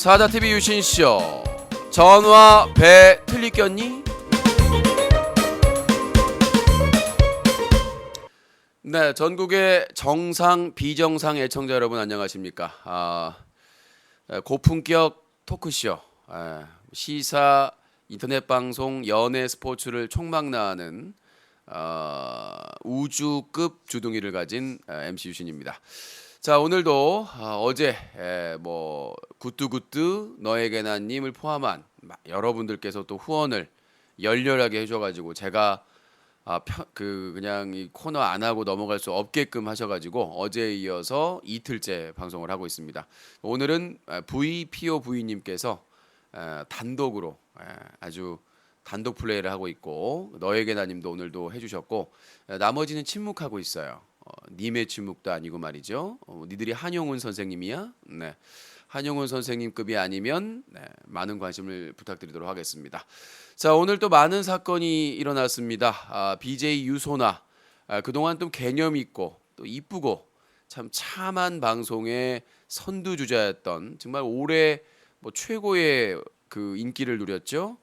사자TV 유신쇼 전화 배 틀리겠니? 네, 전국의 정상 비정상 애청자 여러분 안녕하십니까? 고품격 토크쇼, 시사, 인터넷 방송, 연예, 스포츠를 총망라하는 우주급 주둥이를 가진 MC 유신입니다. 자, 오늘도 어제 굿뚜굿뚜 너에게나님을 포함한 여러분들께서 또 후원을 열렬하게 해줘가지고 제가 그냥 이 코너 안 하고 넘어갈 수 없게끔 하셔가지고 어제에 이어서 이틀째 방송을 하고 있습니다. 오늘은 VPOV님께서 단독으로 아주 단독 플레이를 하고 있고 너에게나님도 오늘도 해주셨고 나머지는 침묵하고 있어요. 님의 침묵도 아니고 말이죠. 니들이 한용운 선생님이야? 네, 한용운 선생님급이 아니면 많은 관심을 부탁드리도록 하겠습니다. 자, 오늘 또 많은 사건이 일어났습니다. BJ 유소나 그동안 좀 개념 있고 또 이쁘고 참 참한 방송의 선두주자였던 정말 올해 최고의 그 인기를 누렸죠.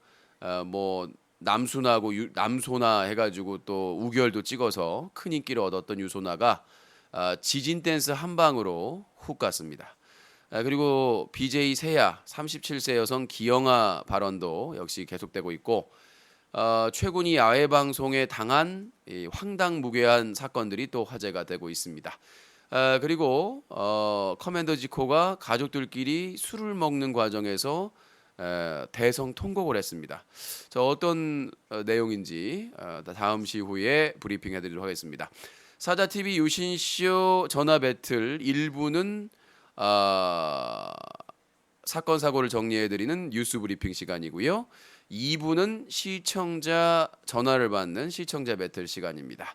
남순하고 남소나 해가지고 또 우결도 찍어서 큰 인기를 얻었던 유소나가 지진 댄스 한 방으로 훅 갔습니다. 그리고 BJ 세야 37세 여성 기영아 발언도 역시 계속되고 있고 최근이 야외 방송에 당한 이 황당무계한 사건들이 또 화제가 되고 있습니다. 그리고 커맨더 지코가 가족들끼리 술을 먹는 과정에서 대성 통곡을 했습니다. 자, 어떤 내용인지 다음 시 후에 브리핑 해드리도록 하겠습니다. 사자TV 유신쇼 전화 배틀 1부는 사건 사고를 정리해드리는 뉴스 브리핑 시간이고요. 2부는 시청자 전화를 받는 시청자 배틀 시간입니다.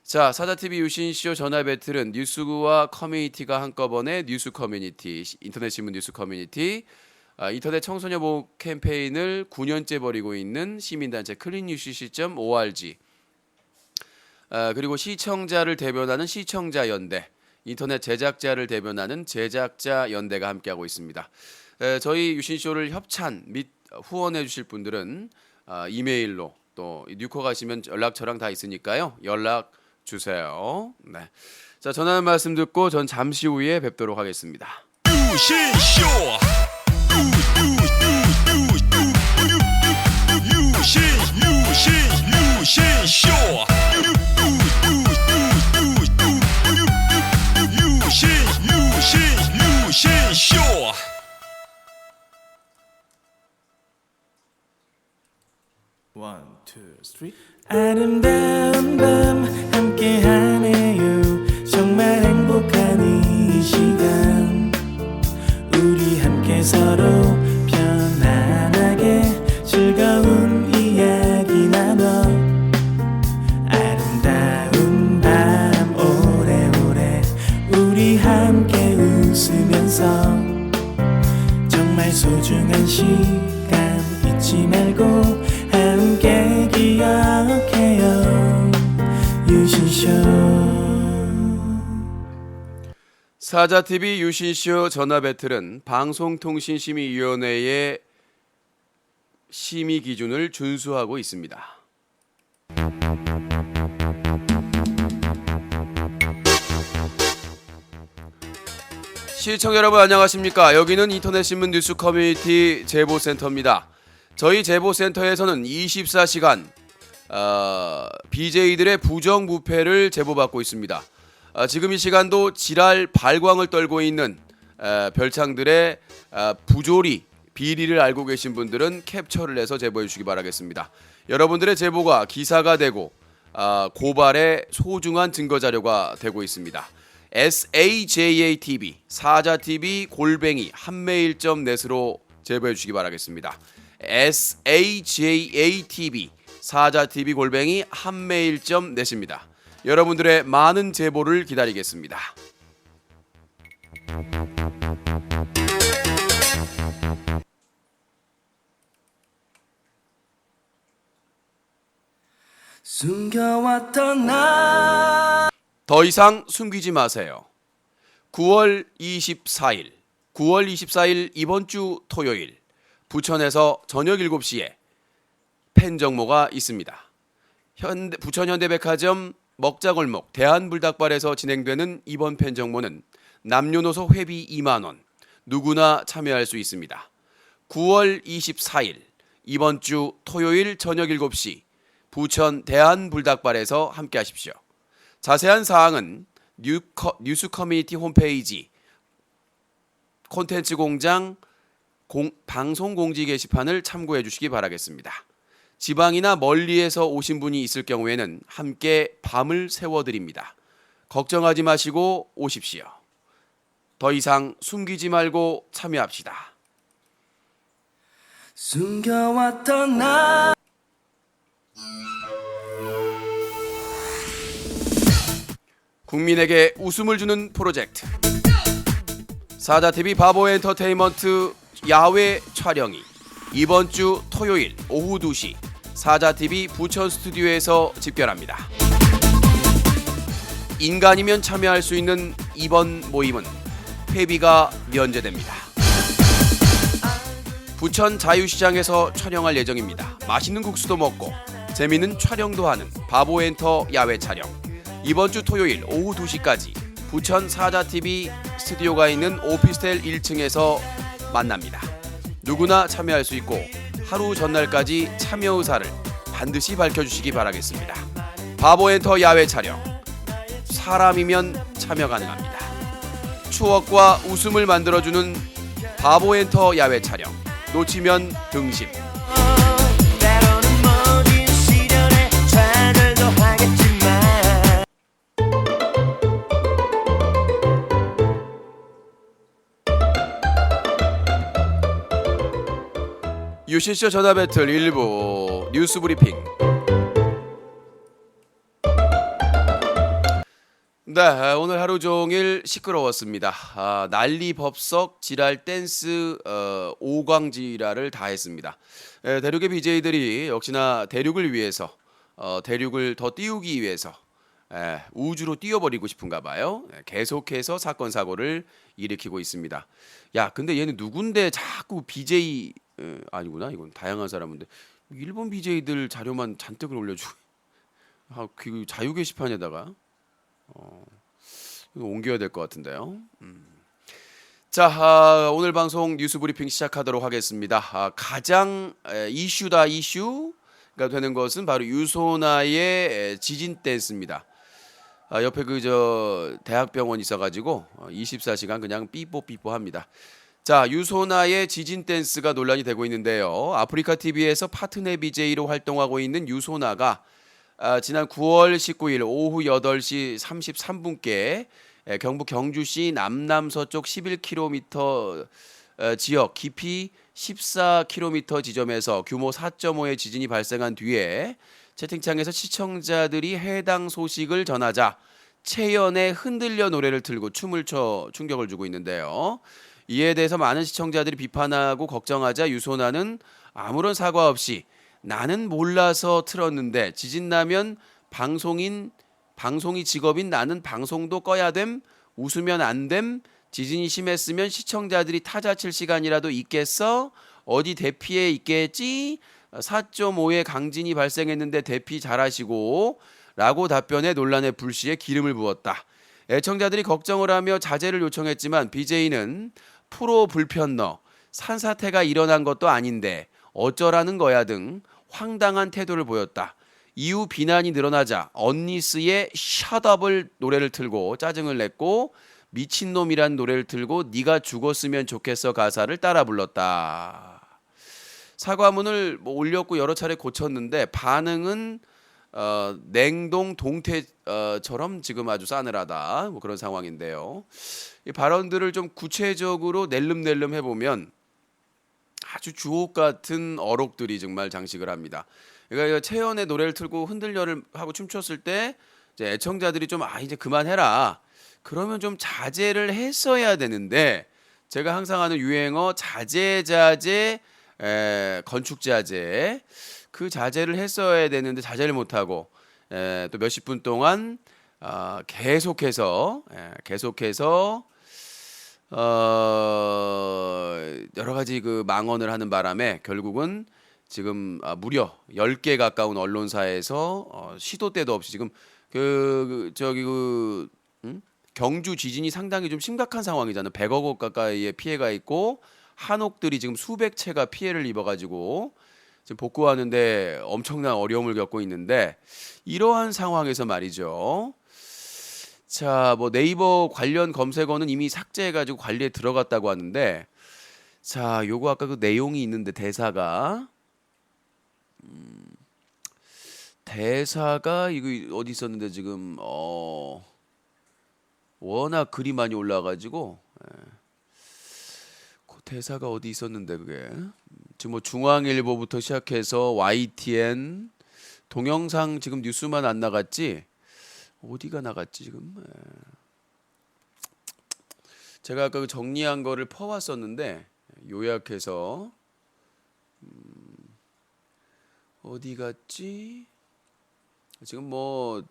자, 사자TV 유신쇼 전화 배틀은 뉴스와 커뮤니티가 한꺼번에 뉴스 커뮤니티, 인터넷 신문 뉴스 커뮤니티, 인터넷 청소년 보호 캠페인을 9년째 벌이고 있는 시민단체 cleanUCC.org, 그리고 시청자를 대변하는 시청자연대, 인터넷 제작자를 대변하는 제작자연대가 함께하고 있습니다. 저희 유신쇼를 협찬 및 후원해 주실 분들은 이메일로 또 뉴커 가시면 연락처랑 다 있으니까요. 연락 주세요. 네. 자, 전하는 말씀 듣고 전 잠시 후에 뵙도록 하겠습니다. 유신쇼 유신쇼 One, two, three. 아름다운 밤 함께하네요. 정말 행복한 이 시간 우리 함께 서로 편안하게 즐거운 이야기 나눠 아름다운 밤 오래오래 우리 함께 웃으면서 정말 소중한 시간 잊지 말고 함께 기억해요. 유신쇼. 사자TV 유신쇼 전화 배틀은 방송통신심의위원회의 심의 기준을 준수하고 있습니다. 시청자 여러분 안녕하십니까? 여기는 인터넷 신문 뉴스 커뮤니티 제보센터입니다. 저희 제보센터에서는 24시간 BJ들의 부정부패를 제보받고 있습니다. 지금 이 시간도 지랄 발광을 떨고 있는 별창들의 부조리, 비리를 알고 계신 분들은 캡처를 해서 제보해 주시기 바라겠습니다. 여러분들의 제보가 기사가 되고 고발의 소중한 증거자료가 되고 있습니다. SAJATV, 사자TV 골뱅이 한메일.net으로 제보해 주시기 바라겠습니다. SAJATV, 사자TV 골뱅이 한메일.net입니다. 여러분들의 많은 제보를 기다리겠습니다. 숨겨왔던 나 더 이상 숨기지 마세요. 9월 24일 9월 24일 이번 주 토요일 부천에서 저녁 7시에 팬 정모가 있습니다. 부천 현대백화점 먹자골목 대한불닭발에서 진행되는 이번 팬 정모는 남녀노소 회비 2만 원, 누구나 참여할 수 있습니다. 9월 24일 이번 주 토요일 저녁 7시 부천 대한불닭발에서 함께 하십시오. 자세한 사항은 뉴스 커뮤니티 홈페이지 콘텐츠 공장 방송 공지 게시판을 참고해 주시기 바라겠습니다. 지방이나 멀리에서 오신 분이 있을 경우에는 함께 밤을 세워드립니다. 걱정하지 마시고 오십시오. 더 이상 숨기지 말고 참여합시다. 숨겨왔던 나 국민에게 웃음을 주는 프로젝트 사자TV 바보 엔터테인먼트 야외 촬영이 이번 주 토요일 오후 2시 사자TV 부천 스튜디오에서 집결합니다. 인간이면 참여할 수 있는 이번 모임은 회비가 면제됩니다. 부천 자유시장에서 촬영할 예정입니다. 맛있는 국수도 먹고 재미있는 촬영도 하는 바보 엔터 야외 촬영. 이번 주 토요일 오후 2시까지 부천 사자TV 스튜디오가 있는 오피스텔 1층에서 만납니다. 누구나 참여할 수 있고 하루 전날까지 참여 의사를 반드시 밝혀주시기 바라겠습니다. 바보 엔터 야외 촬영. 사람이면 참여 가능합니다. 추억과 웃음을 만들어주는 바보 엔터 야외 촬영. 놓치면 등심. 때로는 모진 시련에 좌절도 하겠지만 유실쇼 전화 배틀 1부 뉴스 브리핑. 네, 오늘 하루 종일 시끄러웠습니다. 난리 법석 지랄 댄스 오광지랄을 다 했습니다. 대륙의 BJ들이 역시나 대륙을 위해서 대륙을 더 띄우기 위해서 우주로 띄워버리고 싶은가 봐요. 계속해서 사건 사고를 일으키고 있습니다. 야, 근데 얘는 누군데 자꾸 BJ 아니구나. 이건 다양한 사람인데 일본 BJ들 자료만 잔뜩을 올려주고 그 자유 게시판에다가 이거 옮겨야 될 것 같은데요. 자, 오늘 방송 뉴스 브리핑 시작하도록 하겠습니다. 가장 이슈가 되는 것은 바로 유소나의 지진 댄스입니다. 옆에 대학병원 있어가지고 24시간 그냥 삐뽀삐뽀 합니다. 자, 유소나의 지진 댄스가 논란이 되고 있는데요. 아프리카 TV에서 파트너 BJ로 활동하고 있는 유소나가 지난 9월 19일 오후 8시 33분께 경북 경주시 남남서쪽 11km 지역 깊이 14km 지점에서 규모 4.5의 지진이 발생한 뒤에 채팅창에서 시청자들이 해당 소식을 전하자 채연의 흔들려 노래를 틀고 춤을 춰 충격을 주고 있는데요. 이에 대해서 많은 시청자들이 비판하고 걱정하자 유소나는 아무런 사과 없이 나는 몰라서 틀었는데 지진 나면 방송이 직업인 나는 방송도 꺼야 됨, 웃으면 안 됨, 지진이 심했으면 시청자들이 타자 칠 시간이라도 있겠어? 어디 대피해 있겠지? 4.5의 강진이 발생했는데 대피 잘하시고 라고 답변해 논란의 불씨에 기름을 부었다. 애청자들이 걱정을 하며 자제를 요청했지만 BJ는 프로 불편너, 산사태가 일어난 것도 아닌데 어쩌라는 거야 등 황당한 태도를 보였다. 이후 비난이 늘어나자 언니스의 샷업을 노래를 틀고 짜증을 냈고 미친놈이란 노래를 틀고 네가 죽었으면 좋겠어 가사를 따라 불렀다. 사과문을 올렸고 여러 차례 고쳤는데 반응은 냉동 동태처럼 지금 아주 싸늘하다. 그런 상황인데요. 이 발언들을 좀 구체적으로 낼름낼름 해보면 아주 주옥 같은 어록들이 정말 장식을 합니다. 그러니까 채연의 노래를 틀고 흔들려를 하고 춤췄을 때 이제 애청자들이 좀 이제 그만해라. 그러면 좀 자제를 했어야 되는데 제가 항상 하는 유행어 자제 건축 자제 그 자제를 했어야 되는데 자제를 못하고 또 몇십 분 동안 계속해서 여러 가지 그 망언을 하는 바람에 결국은 지금 무려 10개 가까운 언론사에서 시도 때도 없이 지금 경주 지진이 상당히 좀 심각한 상황이잖아요. 100억 원 가까이의 피해가 있고 한옥들이 지금 수백 채가 피해를 입어가지고 지금 복구하는데 엄청난 어려움을 겪고 있는데 이러한 상황에서 말이죠. 자, 뭐 네이버 관련 검색어는 이미 삭제해가지고 관리에 들어갔다고 하는데 자, 요거 아까 그 내용이 있는데 대사가 이거 어디 있었는데 지금 워낙 글이 많이 올라와가지고 그 대사가 어디 있었는데 그게 지금 뭐 중앙일보부터 시작해서 YTN 동영상 지금 뉴스만 안 나갔지 어디가 나갔지 지금 제가 아까 그 정리한 거를 퍼왔었는데 요약해서 어디 갔지 지금 뭐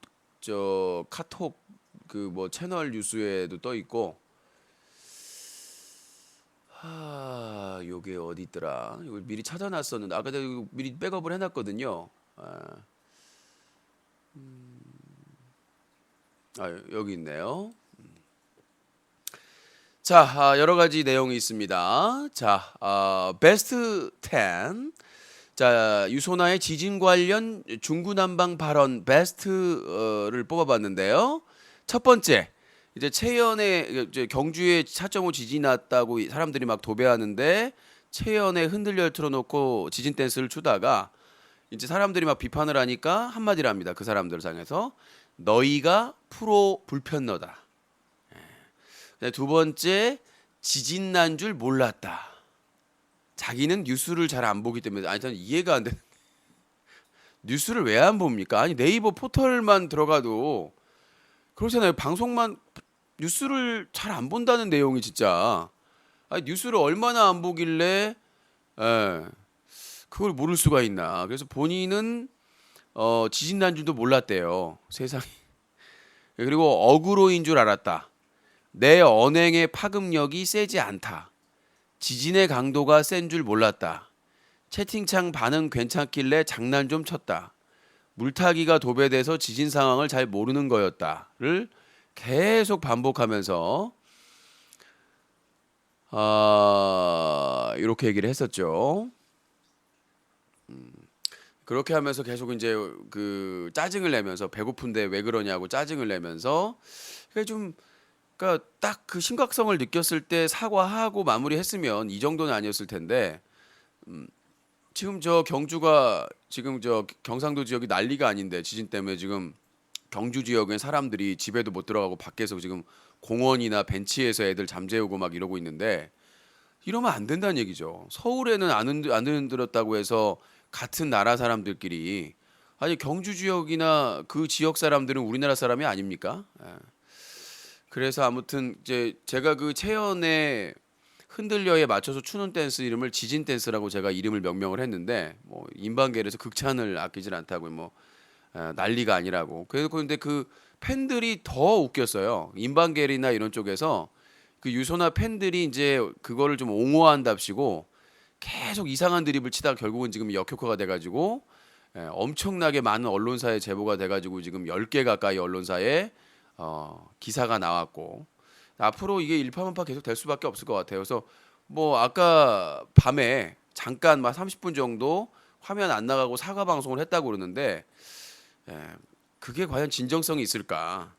저 카톡 그 뭐 채널 뉴스에도 떠 있고 요게 어디 있더라 이걸 미리 찾아놨었는데 아까 내가 이거 미리 백업을 해놨거든요. 여기 있네요. 자, 여러 가지 내용이 있습니다. 자, 베스트 10. 자, 유소나의 지진 관련 중구난방 발언 베스트를 뽑아봤는데요. 첫 번째, 이제 채연의 이제 경주에 4.5 지진이 났다고 사람들이 막 도배하는데 채연의 흔들려를 틀어놓고 지진 댄스를 추다가 이제 사람들이 막 비판을 하니까 한마디를 합니다. 그 사람들 상에서 너희가 프로 불편러다. 두 번째, 지진 난 줄 몰랐다. 자기는 뉴스를 잘 안 보기 때문에 아니 저는 이해가 안 돼. 뉴스를 왜 안 봅니까? 아니 네이버 포털만 들어가도 그렇잖아요. 방송만 뉴스를 잘 안 본다는 내용이 진짜. 아니 뉴스를 얼마나 안 보길래 그걸 모를 수가 있나. 그래서 본인은 지진 난 줄도 몰랐대요. 세상에. 그리고 어그로인 줄 알았다. 내 언행의 파급력이 세지 않다. 지진의 강도가 센 줄 몰랐다. 채팅창 반응 괜찮길래 장난 좀 쳤다. 물타기가 도배돼서 지진 상황을 잘 모르는 거였다를 계속 반복하면서 이렇게 얘기를 했었죠. 그렇게 하면서 계속 이제 그 짜증을 내면서 배고픈데 왜 그러냐고 짜증을 내면서 그러니까 딱 그 심각성을 느꼈을 때 사과하고 마무리했으면 이 정도는 아니었을 텐데 지금 저 경주가 지금 저 경상도 지역이 난리가 아닌데 지진 때문에 지금 경주 지역의 사람들이 집에도 못 들어가고 밖에서 지금 공원이나 벤치에서 애들 잠재우고 막 이러고 있는데 이러면 안 된다는 얘기죠. 서울에는 안 흔들었다고 해서 같은 나라 사람들끼리 아니 경주 지역이나 그 지역 사람들은 우리나라 사람이 아닙니까? 그래서 아무튼 이제 제가 그 채연의 흔들려에 맞춰서 추는 댄스 이름을 지진 댄스라고 제가 이름을 명명을 했는데 뭐 인방계에서 극찬을 아끼질 않다고 뭐 난리가 아니라고. 그런데 그 팬들이 더 웃겼어요. 인방계리나 이런 쪽에서 그 유소나 팬들이 이제 그거를 좀 옹호한답시고 계속 이상한 드립을 치다가 결국은 지금 역효과가 돼가지고 엄청나게 많은 언론사에 제보가 돼가지고 지금 10개 가까이 언론사에 기사가 나왔고 앞으로 이게 일파만파 계속 될 수밖에 없을 것 같아요. 그래서 뭐 아까 밤에 잠깐 막 30분 정도 화면 안 나가고 사과 방송을 했다고 그러는데 그게 과연 진정성이 있을까?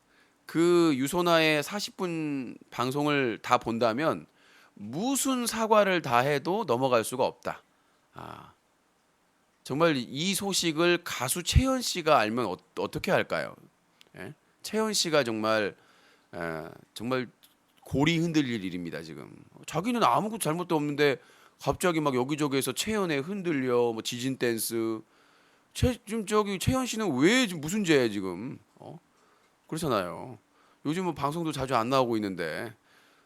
그 유소나의 40분 방송을 다 본다면 무슨 사과를 다 해도 넘어갈 수가 없다. 정말 이 소식을 가수 채연 씨가 알면 어떻게 할까요? 채연 씨가 정말 골이 흔들릴 일입니다. 지금 자기는 아무것도 잘못도 없는데 갑자기 막 여기저기에서 채연에 흔들려 뭐 지진 댄스 지금 저기 채연 씨는 왜 지금 무슨 죄야 지금 그렇잖아요. 요즘 뭐 방송도 자주 안 나오고 있는데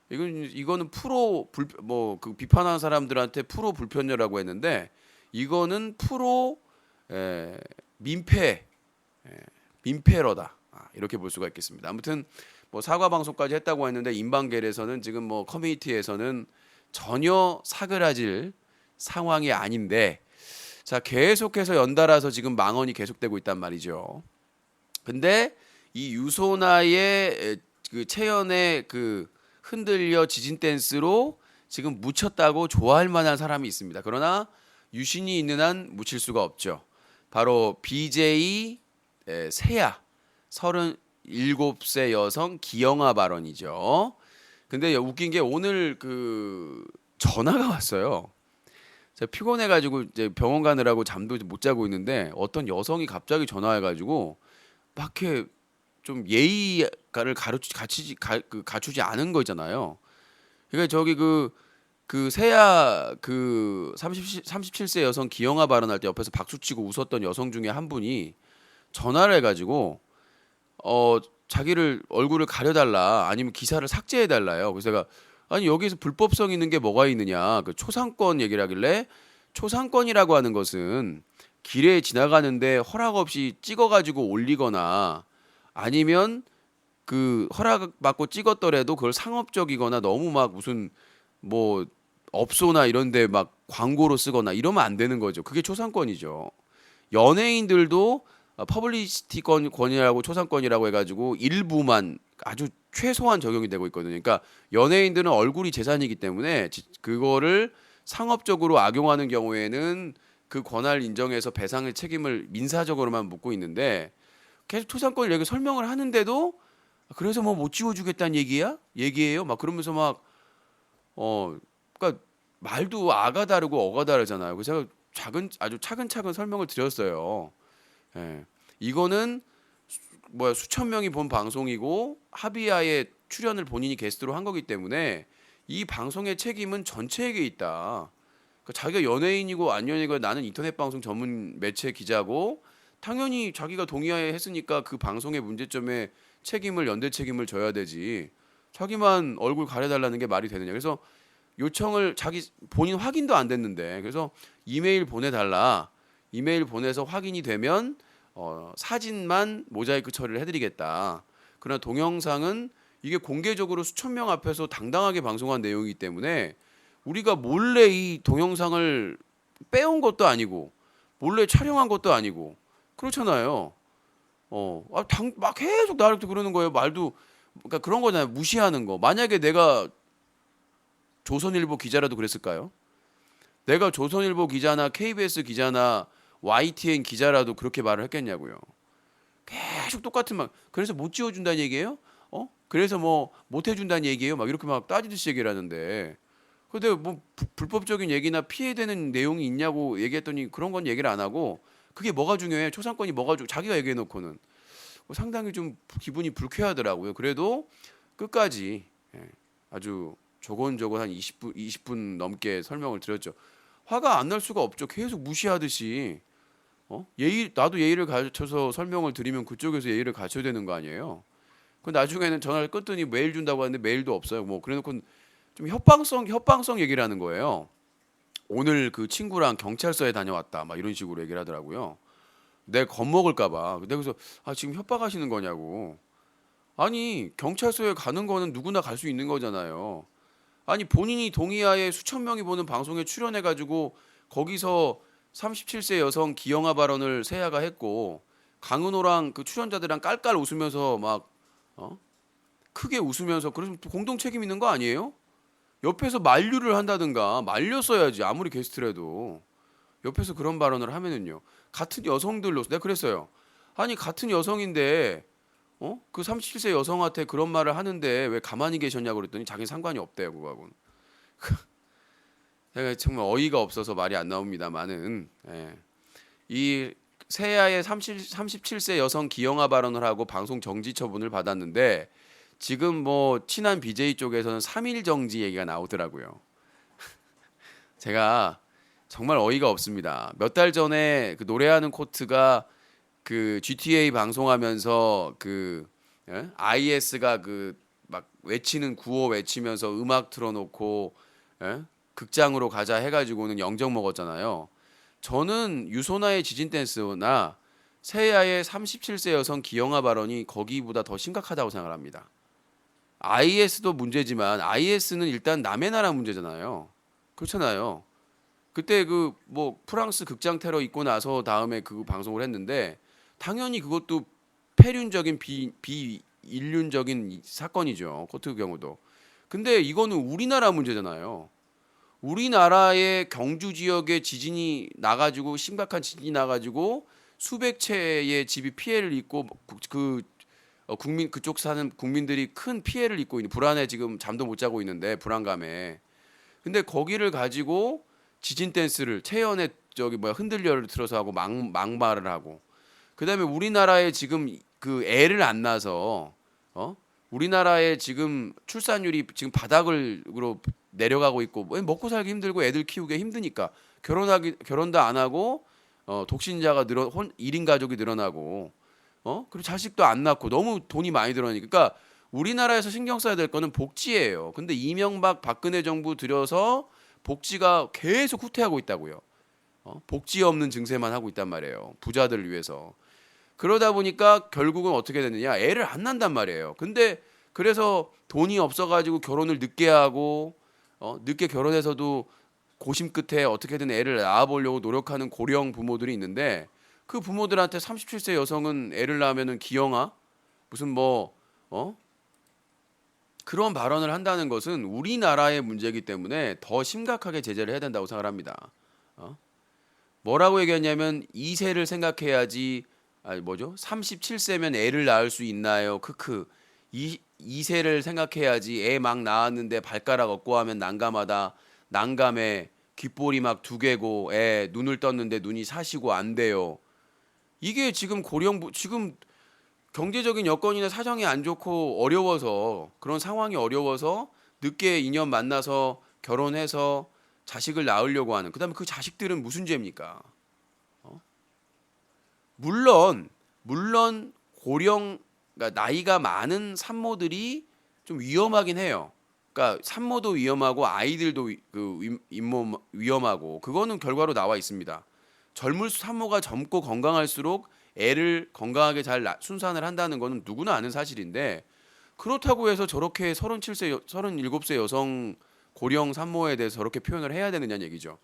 이거는 프로 뭐 그 비판하는 사람들한테 프로 불편녀라고 했는데 이거는 프로 민폐러다. 이렇게 볼 수가 있겠습니다. 아무튼 뭐 사과 방송까지 했다고 했는데 인방계에서는 지금 뭐 커뮤니티에서는 전혀 사그라질 상황이 아닌데 자 계속해서 연달아서 지금 망언이 계속되고 있단 말이죠. 근데 이 유소나의 그 채연의 그 흔들려 지진 댄스로 지금 묻혔다고 좋아할 만한 사람이 있습니다. 그러나 유신이 있는 한 묻힐 수가 없죠. 바로 BJ 세야 37세 여성 기영아 발언이죠. 근데 웃긴 게 오늘 그 전화가 왔어요. 제가 피곤해가지고 이제 병원 가느라고 잠도 못 자고 있는데 어떤 여성이 갑자기 전화해가지고 막 이렇게 좀 예의를 갖추지 않은 거 있잖아요. 그러니까 저기 그 세야 그 37세 여성 기영아 발언할 때 옆에서 박수 치고 웃었던 여성 중에 한 분이 전화를 해가지고 자기를 얼굴을 가려달라 아니면 기사를 삭제해달라요. 그래서 제가 아니 여기서 불법성 있는 게 뭐가 있느냐 그 초상권 얘기를 하길래 초상권이라고 하는 것은 길에 지나가는데 허락 없이 찍어가지고 올리거나 아니면 그 허락 받고 찍었더라도 그걸 상업적이거나 너무 막 무슨 뭐 업소나 이런데 막 광고로 쓰거나 이러면 안 되는 거죠. 그게 초상권이죠. 연예인들도 퍼블리시티권이라고 초상권이라고 해가지고 일부만 아주 최소한 적용이 되고 있거든요. 그러니까 연예인들은 얼굴이 재산이기 때문에 그거를 상업적으로 악용하는 경우에는 그 권한을 인정해서 배상의 책임을 민사적으로만 묻고 있는데 계속 초상권 얘기 설명을 하는데도 그래서 뭐 못 지워주겠다는 얘기예요. 막 그러면서 막 그러니까 말도 아가 다르고 어가 다르잖아요. 그래서 제가 아주 차근차근 설명을 드렸어요. 예. 이거는 수천 명이 본 방송이고 합의하에 출연을 본인이 게스트로 한 거기 때문에 이 방송의 책임은 전체에게 있다. 그러니까 자기가 연예인이고 안 연예인이고 나는 인터넷 방송 전문 매체 기자고 당연히 자기가 동의했으니까 그 방송의 문제점에 연대 책임을 져야 되지. 자기만 얼굴 가려달라는 게 말이 되느냐. 그래서 요청을 본인 확인도 안 됐는데 그래서 이메일 보내달라. 이메일 보내서 확인이 되면 사진만 모자이크 처리를 해드리겠다. 그러나 동영상은 이게 공개적으로 수천 명 앞에서 당당하게 방송한 내용이기 때문에 우리가 몰래 이 동영상을 빼온 것도 아니고 몰래 촬영한 것도 아니고 그렇잖아요. 막 계속 나한테 그러는 거예요. 말도 그러니까 그런 거잖아요. 무시하는 거. 만약에 내가 조선일보 기자라도 그랬을까요? 내가 조선일보 기자나 KBS 기자나 YTN 기자라도 그렇게 말을 했겠냐고요. 계속 똑같은 말. 그래서 못 지워준다는 얘기예요? 그래서 뭐 못 해준다는 얘기예요? 막 이렇게 막 따지듯이 얘기를 하는데. 근데 뭐 불법적인 얘기나 피해되는 내용이 있냐고 얘기했더니 그런 건 얘기를 안 하고 그게 뭐가 중요해? 초상권이 뭐가 자기가 얘기해놓고는 상당히 좀 기분이 불쾌하더라고요. 그래도 끝까지 아주 조곤조곤 한 20분 넘게 설명을 드렸죠. 화가 안 날 수가 없죠. 계속 무시하듯이 나도 예의를 가르쳐서 설명을 드리면 그쪽에서 예의를 갖춰야 되는 거 아니에요. 그 나중에는 전화를 끊더니 메일 준다고 하는데 메일도 없어요. 뭐 그래놓고 좀 협방성 얘기를 하는 거예요. 오늘 그 친구랑 경찰서에 다녀왔다. 막 이런 식으로 얘기를 하더라고요. 내 겁먹을까봐. 그래서 지금 협박하시는 거냐고. 아니 경찰서에 가는 거는 누구나 갈 수 있는 거잖아요. 아니 본인이 동의하에 수천 명이 보는 방송에 출연해가지고 거기서 37세 여성 기영아 발언을 세야가 했고 강은호랑 그 출연자들이랑 깔깔 웃으면서 막 크게 웃으면서 그래서 공동 책임 있는 거 아니에요? 옆에서 만류를 한다든가 말렸어야지 아무리 게스트라도 옆에서 그런 발언을 하면은요 같은 여성들로서 내가 그랬어요. 아니 같은 여성인데 그 37세 여성한테 그런 말을 하는데 왜 가만히 계셨냐고 그랬더니 자기 상관이 없대요 그거하고는. 제가 정말 어이가 없어서 말이 안 나옵니다만은 이 세야의 37세 여성 기영아 발언을 하고 방송 정지 처분을 받았는데 지금 뭐 친한 BJ 쪽에서는 3일 정지 얘기가 나오더라고요. 제가 정말 어이가 없습니다. 몇 달 전에 그 노래하는 코트가 그 GTA 방송하면서 그 IS가 그 막 외치는 구호 외치면서 음악 틀어놓고 극장으로 가자 해가지고는 영정 먹었잖아요. 저는 유소나의 지진 댄스나 세야의 37세 여성 기영아 발언이 거기보다 더 심각하다고 생각합니다. IS도 문제지만 IS는 일단 남의 나라 문제잖아요. 그렇잖아요. 그때 그 뭐 프랑스 극장 테러 있고 나서 다음에 그 방송을 했는데 당연히 그것도 폐륜적인 비인륜적인 사건이죠. 코트 경우도. 근데 이거는 우리나라 문제잖아요. 우리나라의 경주 지역에 지진이 나가지고 심각한 지진이 나가지고 수백 채의 집이 피해를 입고 국민 그쪽 사는 국민들이 큰 피해를 입고 있는 불안에 지금 잠도 못 자고 있는데 불안감에. 근데 거기를 가지고 지진 댄스를 채연의 저기 뭐야 흔들려를 틀어서 하고 막말을 하고 그다음에 우리나라에 지금 그 애를 안 낳아서 우리나라에 지금 출산율이 지금 바닥으로 내려가고 있고 먹고 살기 힘들고 애들 키우기 힘드니까 결혼도 안 하고 독신자가 1인 가족이 늘어나고 그리고 자식도 안 낳고 너무 돈이 많이 들어가니까 그러니까 우리나라에서 신경 써야 될 거는 복지예요. 근데 이명박 박근혜 정부 들여서 복지가 계속 후퇴하고 있다고요. 복지 없는 증세만 하고 있단 말이에요. 부자들을 위해서. 그러다 보니까 결국은 어떻게 됐느냐? 애를 안 낳는단 말이에요. 근데 그래서 돈이 없어가지고 결혼을 늦게 하고 늦게 결혼해서도 고심 끝에 어떻게든 애를 낳아보려고 노력하는 고령 부모들이 있는데 그 부모들한테 37세 여성은 애를 낳으면은 기형아 무슨 그런 발언을 한다는 것은 우리나라의 문제이기 때문에 더 심각하게 제재를 해야 된다고 생각합니다. 뭐라고 얘기했냐면 2세를 생각해야지 37세면 애를 낳을 수 있나요? 크크. 2세를 생각해야지 애 막 낳았는데 발가락 얻고 하면 난감하다. 난감해. 귓볼이 막 2개고 애 눈을 떴는데 눈이 사시고 안 돼요. 이게 지금 지금 경제적인 여건이나 사정이 안 좋고 어려워서 그런 상황이 어려워서 늦게 인연 만나서 결혼해서 자식을 낳으려고 하는 그다음에 그 자식들은 무슨 죄입니까? 물론 고령 그러니까 나이가 많은 산모들이 좀 위험하긴 해요. 그러니까 산모도 위험하고 아이들도 잇몸 위험하고 그거는 결과로 나와 있습니다. 산모가 젊고 건강할수록 애를 건강하게 잘 순산을 한다는 거는 누구나 아는 사실인데 그렇다고 해서 저렇게 37세 여성 고령 산모에 대해서 저렇게 표현을 해야 되느냐는 얘기죠.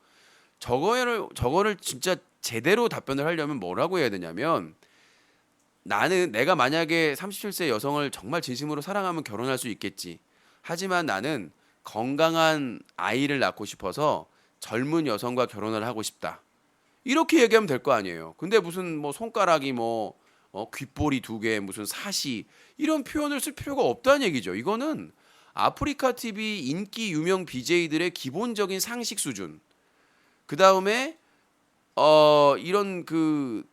저거를 진짜 제대로 답변을 하려면 뭐라고 해야 되냐면 내가 만약에 37세 여성을 정말 진심으로 사랑하면 결혼할 수 있겠지. 하지만 나는 건강한 아이를 낳고 싶어서 젊은 여성과 결혼을 하고 싶다. 이렇게 얘기하면 될 거 아니에요. 근데 무슨 손가락이 귓볼이 2개 무슨 사시 이런 표현을 쓸 필요가 없다는 얘기죠. 이거는 아프리카 TV 인기 유명 BJ들의 기본적인 상식 수준. 그다음에 이런 그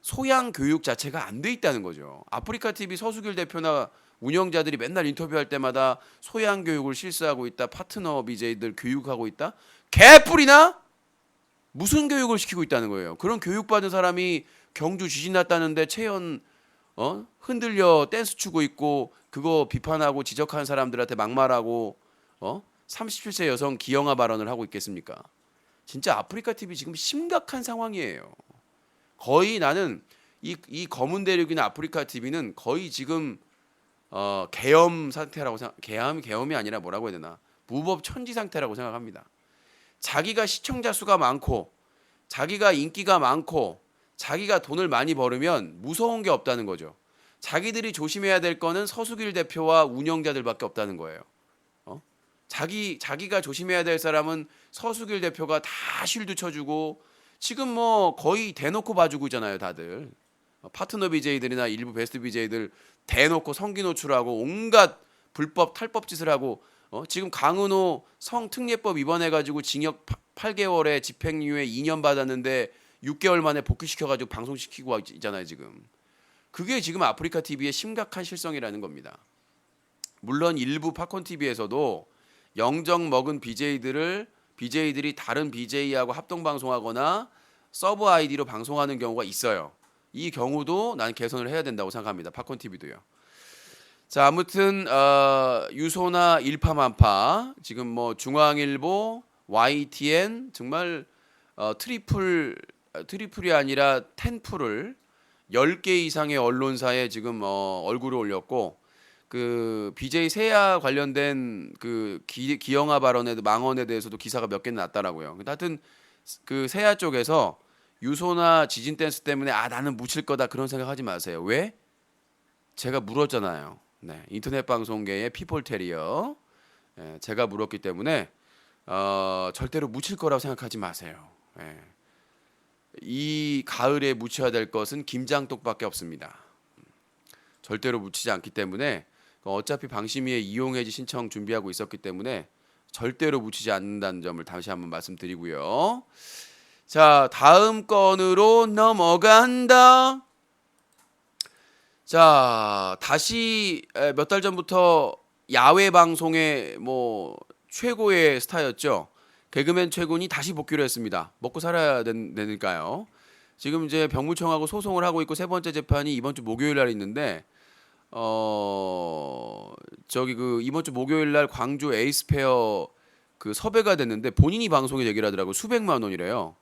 소양 교육 자체가 안 돼 있다는 거죠. 아프리카 TV 서수길 대표나 운영자들이 맨날 인터뷰할 때마다 소양 교육을 실시하고 있다. 파트너 BJ들 교육하고 있다. 개뿔이나? 무슨 교육을 시키고 있다는 거예요. 그런 교육받은 사람이 경주 지진 났다는데 채연 흔들려 댄스 추고 있고 그거 비판하고 지적하는 사람들한테 막말하고 37세 여성 기형아 발언을 하고 있겠습니까? 진짜 아프리카 TV 지금 심각한 상황이에요. 거의 나는 이 검은 대륙이나 아프리카 TV는 거의 지금 계엄 상태라고 계엄이 아니라 뭐라고 해야 되나 무법 천지 상태라고 생각합니다. 자기가 시청자 수가 많고 자기가 인기가 많고 자기가 돈을 많이 벌으면 무서운 게 없다는 거죠. 자기들이 조심해야 될 거는 서수길 대표와 운영자들밖에 없다는 거예요. 자기가 조심해야 될 사람은 서수길 대표가 다 쉴드 쳐주고 지금 거의 대놓고 봐주고 있잖아요, 다들. 파트너 BJ들이나 일부 베스트 BJ들 대놓고 성기 노출하고 온갖 불법 탈법 짓을 하고 지금 강은호 성특례법 위반해가지고 징역 8개월에 집행유예 2년 받았는데 6개월 만에 복귀시켜가지고 방송시키고 있잖아요 지금. 그게 지금 아프리카 TV의 심각한 실성이라는 겁니다. 물론 일부 팝콘 TV에서도 영정 먹은 BJ들이 다른 BJ하고 합동 방송하거나 서브 아이디로 방송하는 경우가 있어요. 이 경우도 난 개선을 해야 된다고 생각합니다. 팝콘 TV도요. 자, 아무튼 유소나 일파만파 지금 중앙일보, YTN 정말 트리플이 아니라 텐풀을 10개 이상의 언론사에 지금 얼굴을 올렸고 그 BJ 세야 관련된 그 기영아 발언에 망언에 대해서도 기사가 몇 개는 났더라고요. 근데 하여튼 그 세야 쪽에서 유소나 지진 댄스 때문에 아 나는 묻힐 거다 그런 생각하지 마세요. 왜? 제가 물었잖아요. 네, 인터넷 방송계의 피플 테리어. 예, 제가 물었기 때문에 절대로 묻힐 거라고 생각하지 마세요. 예. 이 가을에 묻혀야 될 것은 김장떡밖에 없습니다. 절대로 묻히지 않기 때문에 어차피 방심위에 이용해지 신청 준비하고 있었기 때문에 절대로 묻히지 않는다는 점을 다시 한번 말씀드리고요. 자, 다음 건으로 넘어간다. 자, 다시 몇 달 전부터 야외 방송의 뭐 최고의 스타였죠. 개그맨 최군이 다시 복귀를 했습니다. 먹고 살아야 되니까요. 지금 이제 병무청하고 소송을 하고 있고 세 번째 재판이 이번 주 목요일 날 있는데 저기 그 이번 주 목요일 날 광주 에이스페어 그 섭외가 됐는데 본인이 방송에 얘기를 하더라고. 수백만 원이래요.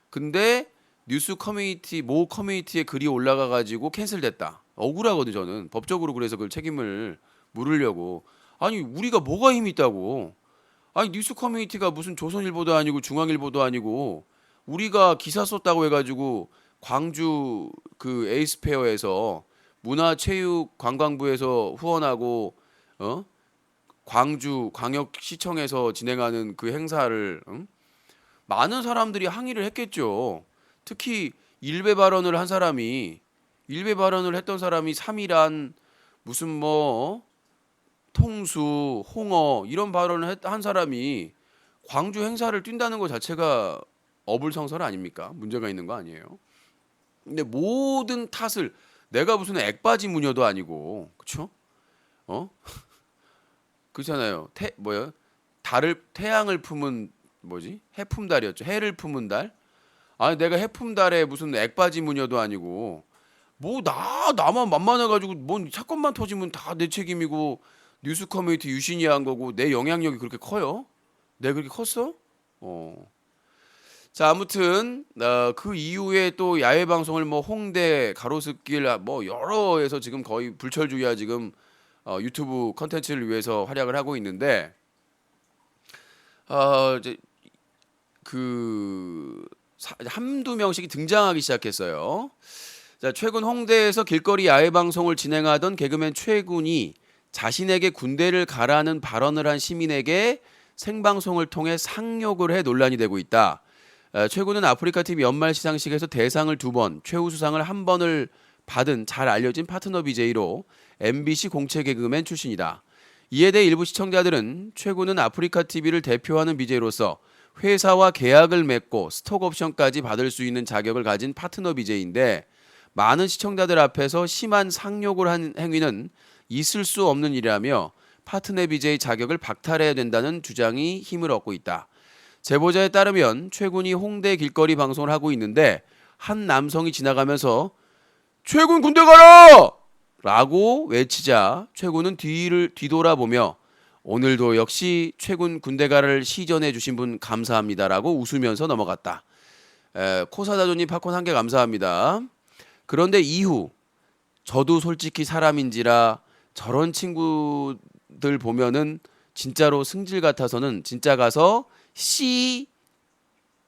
근데 뉴스 커뮤니티 모 커뮤니티에 글이 올라가 가지고 캔슬됐다. 억울하거든 저는. 법적으로 그래서 그 책임을 물으려고. 아니 우리가 뭐가 힘이 있다고. 아니 뉴스 커뮤니티가 무슨 조선일보도 아니고 중앙일보도 아니고 우리가 기사 썼다고 해가지고 광주 그 에이스페어에서 문화체육관광부에서 후원하고 광주 광역시청에서 진행하는 그 행사를 많은 사람들이 항의를 했겠죠. 특히 일베 발언을 했던 사람이 3일안 무슨 뭐 통수, 홍어 이런 발언을 한 사람이 광주 행사를 뛴다는 것 자체가 어불성설 아닙니까? 문제가 있는 거 아니에요? 근데 모든 탓을 내가 무슨 액바지 무녀도 아니고 그렇죠? 그렇잖아요. 태양을 품은 뭐지? 해품달이었죠. 해를 품은 달. 아니 내가 해품달에 무슨 액바지 무녀도 아니고 뭐 나만 만만해가지고 뭔 사건만 터지면 다 내 책임이고 뉴스 커뮤니티 유신이 한 거고 내 영향력이 그렇게 커요? 내가 그렇게 컸어? 자 아무튼 그 이후에 또 야외 방송을 뭐 홍대 가로수길 뭐 여러에서 지금 거의 불철주야 지금 유튜브 컨텐츠를 위해서 활약을 하고 있는데 이제 그 한두 명씩이 등장하기 시작했어요. 자 최근 홍대에서 길거리 야외 방송을 진행하던 개그맨 최군이 자신에게 군대를 가라는 발언을 한 시민에게 생방송을 통해 상욕을 해 논란이 되고 있다. 최군은 아프리카 TV 연말 시상식에서 대상을 2번, 최우수상을 1번을 받은 잘 알려진 파트너 BJ로 MBC 공채 개그맨 출신이다. 이에 대해 일부 시청자들은 최군은 아프리카 TV를 대표하는 BJ로서 회사와 계약을 맺고 스톡 옵션까지 받을 수 있는 자격을 가진 파트너 BJ인데 많은 시청자들 앞에서 심한 상욕을 한 행위는 있을 수 없는 일이라며 파트너 BJ 자격을 박탈해야 된다는 주장이 힘을 얻고 있다. 제보자에 따르면 최군이 홍대 길거리 방송을 하고 있는데 한 남성이 지나가면서 최군 군대 가라! 라고 외치자 최군은 뒤돌아보며 오늘도 역시 최군 군대 가를 시전해 주신 분 감사합니다라고 웃으면서 넘어갔다. 코사다조님 팝콘 1개 감사합니다. 그런데 이후 저도 솔직히 사람인지라 저런 친구들 보면은 진짜로 승질 같아서는 진짜 가서 씨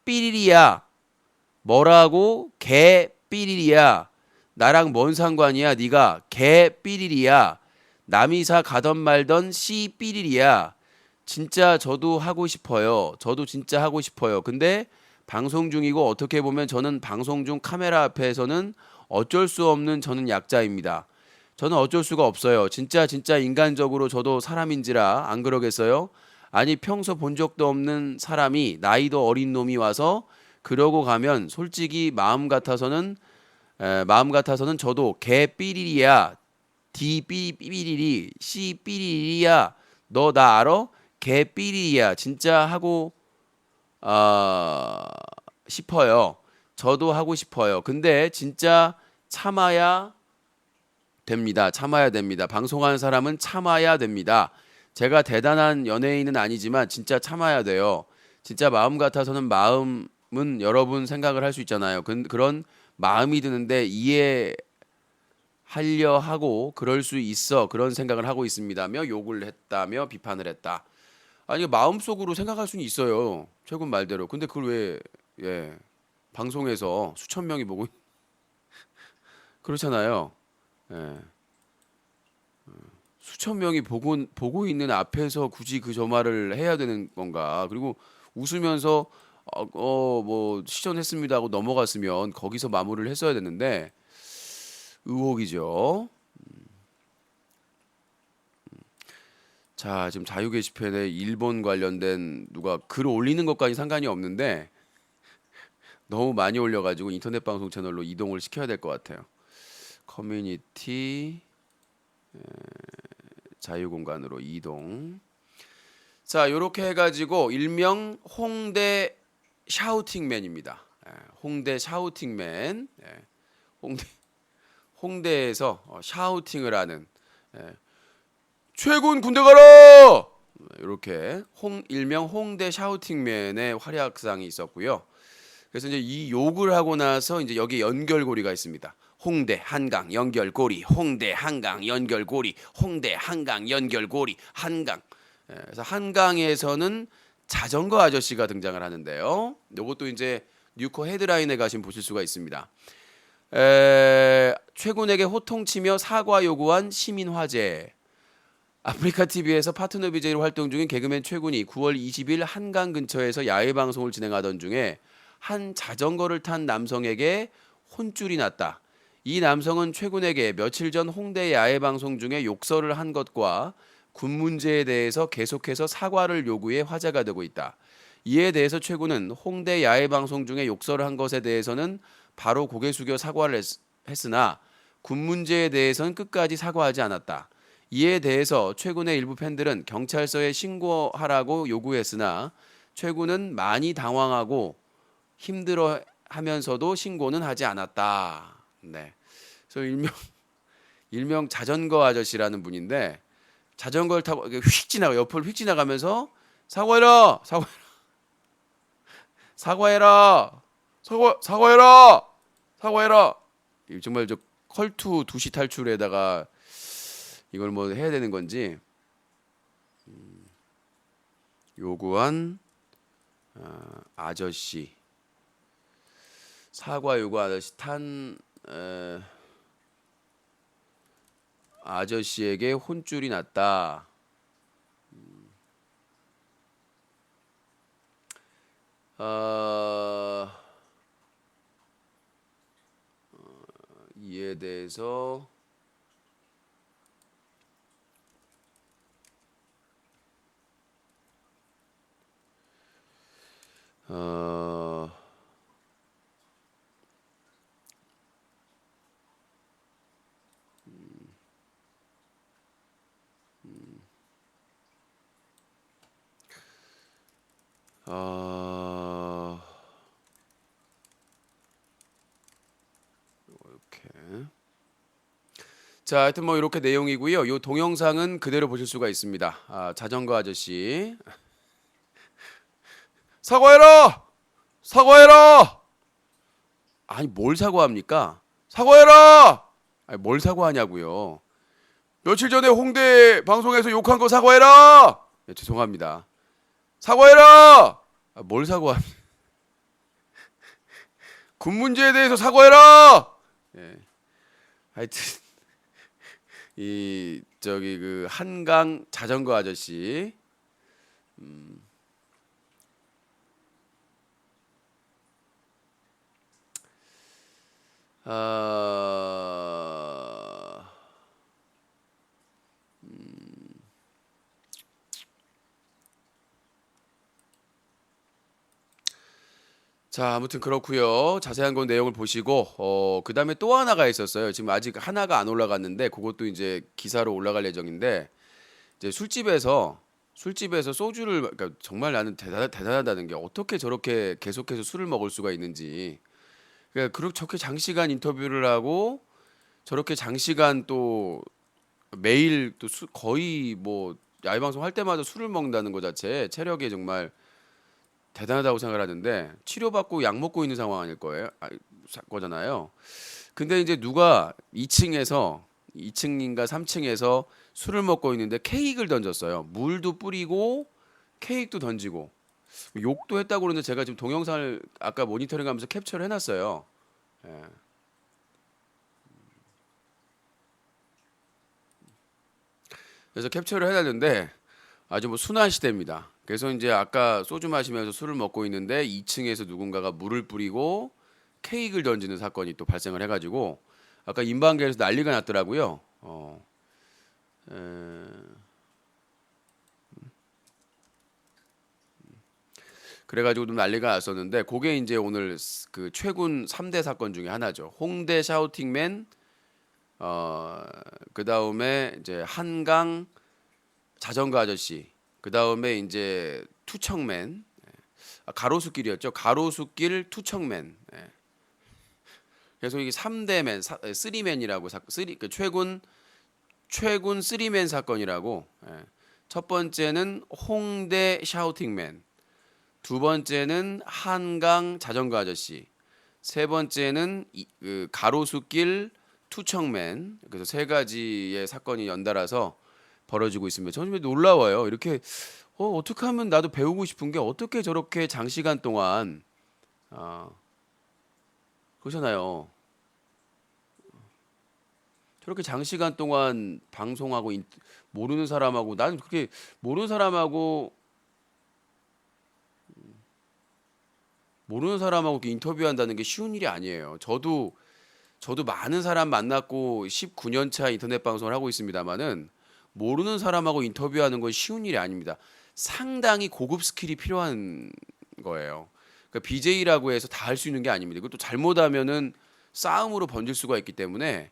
삐리리야 뭐라고 개 삐리리야 나랑 뭔 상관이야 네가 개 삐리리야 남이사 가던 말던 씨 삐리리야 진짜 저도 하고 싶어요. 저도 진짜 하고 싶어요. 근데 방송 중이고 어떻게 보면 저는 방송 중 카메라 앞에서는 어쩔 수 없는 저는 약자입니다. 저는 어쩔 수가 없어요. 진짜 인간적으로 저도 사람인지라 안 그러겠어요? 아니 평소 본 적도 없는 사람이 나이도 어린 놈이 와서 그러고 가면 솔직히 마음 같아서는 저도 개 삐리리야 디 삐리리 씨 삐리리야 너 나 알아? 개 삐리리야 진짜 하고 싶어요. 저도 하고 싶어요. 근데 진짜 참아야 됩니다. 방송하는 사람은 참아야 됩니다. 제가 대단한 연예인은 아니지만 진짜 참아야 돼요. 진짜 마음 같아서는 마음은 여러분 생각을 할 수 있잖아요. 그런 마음이 드는데 이해하셔야 하려 하고 그럴 수 있어 그런 생각을 하고 있습니다며 욕을 했다며 비판을 했다. 아니 마음속으로 생각할 수는 있어요. 최군 말대로. 근데 그걸 왜 방송에서 수천 명이 보고 그렇잖아요. 예. 수천 명이 보고 있는 앞에서 굳이 저 말을 해야 되는 건가? 그리고 웃으면서 뭐 시전했습니다 하고 넘어갔으면 거기서 마무리를 했어야 되는데 의혹이죠. 자, 지금 자유 게시판에 일본 관련된 누가 글 올리는 것까지 상관이 없는데 너무 많이 올려가지고 인터넷 방송 채널로 이동을 시켜야 될 것 같아요. 커뮤니티 자유공간으로 이동. 자, 요렇게 해가지고 일명 홍대 샤우팅맨입니다. 홍대 샤우팅맨. 홍대에서 샤우팅을 하는 최군 군대 가라! 이렇게 일명 홍대 샤우팅맨의 활약상이 있었고요. 그래서 이제 이 욕을 하고 나서 이제 여기 연결고리가 있습니다. 홍대 한강 연결고리, 홍대 한강 연결고리, 홍대 한강 연결고리, 한강. 그래서 한강에서는 자전거 아저씨가 등장을 하는데요. 이것도 이제 뉴코 헤드라인에 가시면 보실 수가 있습니다. 최군에게 호통치며 사과 요구한 시민 화재. 아프리카 TV에서 파트너 BJ로 활동 중인 개그맨 최군이 9월 20일 한강 근처에서 야외 방송을 진행하던 중에 한 자전거를 탄 남성에게 혼쭐이 났다. 이 남성은 최군에게 며칠 전 홍대 야외 방송 중에 욕설을 한 것과 군 문제에 대해서 계속해서 사과를 요구해 화제가 되고 있다. 이에 대해서 최군은 홍대 야외 방송 중에 욕설을 한 것에 대해서는 바로 고개 숙여 사과를 했으나 군 문제에 대해서는 끝까지 사과하지 않았다. 이에 대해서 최군의 일부 팬들은 경찰서에 신고하라고 요구했으나 최군은 많이 당황하고 힘들어하면서도 신고는 하지 않았다. 네, 그래서 일명 자전거 아저씨라는 분인데 자전거를 타고 옆을 휙 지나가면서 사과해라, 사과해라, 사과해라. 정말 저 컬투 두시 탈출에다가 이걸 뭐 해야 되는 건지 요구한 아저씨 사과 요구 아저씨 탄 아저씨에게 혼쭐이 났다. 이에 대해서 이렇게 자, 하여튼 뭐 이렇게 내용이고요. 요 동영상은 그대로 보실 수가 있습니다. 자전거 아저씨 사과해라! 아니 뭘 사과합니까? 사과해라! 아니 뭘 사과하냐고요. 며칠 전에 홍대 방송에서 욕한 거 사과해라! 네, 죄송합니다. 사과해라! 뭘 사과합니까? 군 문제에 대해서 사과해라! 네. 하여튼 이 저기 그 한강 자전거 아저씨 자, 아무튼 그렇고요. 자세한 건 내용을 보시고 그다음에 또 하나가 있었어요. 지금 아직 하나가 안 올라갔는데 그것도 이제 기사로 올라갈 예정인데 이제 술집에서 소주를 그러니까 정말 나는 대단하다는 게 어떻게 저렇게 계속해서 술을 먹을 수가 있는지. 그러니까 저렇게 장시간 인터뷰를 하고 저렇게 장시간 또 매일 또 거의 뭐 야외 방송 할 때마다 술을 먹는다는 것 자체 체력에 정말 대단하다고 생각을 하는데 치료받고 약 먹고 있는 상황 아닐 거예요. 거잖아요. 근데 이제 누가 2층인가 3층에서 술을 먹고 있는데 케이크를 던졌어요. 물도 뿌리고 케이크도 던지고 욕도 했다고 그러는데 제가 지금 동영상을 아까 모니터링하면서 캡처를 해놨어요. 예. 그래서 캡처를 해놨는데 아주 뭐 순환 시대입니다. 그래서 이제 아까 소주 마시면서 술을 먹고 있는데 2층에서 누군가가 물을 뿌리고 케이크를 던지는 사건이 또 발생을 해가지고 아까 인방계에서 난리가 났더라고요. 에... 그래가지고 좀 난리가 났었는데 그게 이제 오늘 그 최근 3대 사건 중에 하나죠. 홍대 샤우팅맨, 그 다음에 이제 한강 자전거 아저씨, 그 다음에 이제 투척맨, 가로수길이었죠. 가로수길 투척맨. 예. 그래서 이게 3대맨, 3맨이라고 그 최근 3맨 사건이라고. 예. 첫 번째는 홍대 샤우팅맨, 두 번째는 한강 자전거 아저씨, 세 번째는 그 가로수길 투척맨. 그래서 세 가지의 사건이 연달아서 벌어지고 있습니다. 저는 좀 놀라워요. 이렇게 어떻게 하면 나도 배우고 싶은 게 어떻게 저렇게 장시간 동안 그러잖아요. 저렇게 장시간 동안 방송하고 모르는 사람하고 나는 그렇게 모르는 사람하고 이렇게 인터뷰한다는 게 쉬운 일이 아니에요. 저도 많은 사람 만났고 19년 차 인터넷 방송을 하고 있습니다만은 모르는 사람하고 인터뷰하는 건 쉬운 일이 아닙니다. 상당히 고급 스킬이 필요한 거예요. 그러니까 BJ라고 해서 다 할 수 있는 게 아닙니다. 이것도 잘못하면은 싸움으로 번질 수가 있기 때문에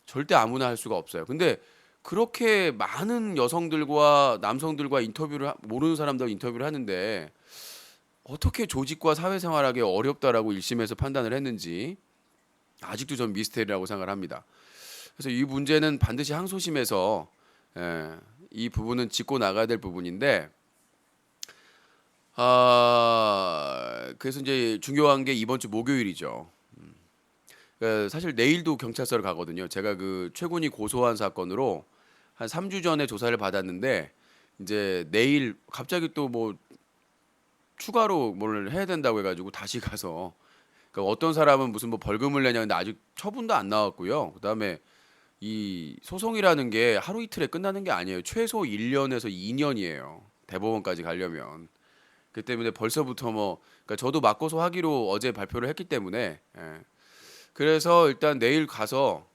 절대 아무나 할 수가 없어요. 근데 그렇게 많은 여성들과 남성들과 모르는 사람들 인터뷰를 하는데 어떻게 조직과 사회생활하기 어렵다라고 1심에서 판단을 했는지 아직도 전 미스테리라고 생각을 합니다. 그래서 이 문제는 반드시 항소심에서 이 부분은 짚고 나가야 될 부분인데 그래서 이제 중요한 게 이번 주 목요일이죠. 사실 내일도 경찰서를 가거든요. 제가 그 최군이 고소한 사건으로 한 3주 전에 조사를 받았는데 이제 내일 갑자기 또 뭐 추가로 뭘 해야 된다고 해가지고 다시 가서 그러니까 어떤 사람은 무슨 뭐 벌금을 내냐는데 아직 처분도 안 나왔고요. 그다음에 이 소송이라는 게 하루 이틀에 끝나는 게 아니에요. 최소 1년에서 2년이에요. 대법원까지 가려면. 그 때문에 벌써부터 그러니까 저도 맞고소 하기로 어제 발표를 했기 때문에 그래서 일단 내일 가서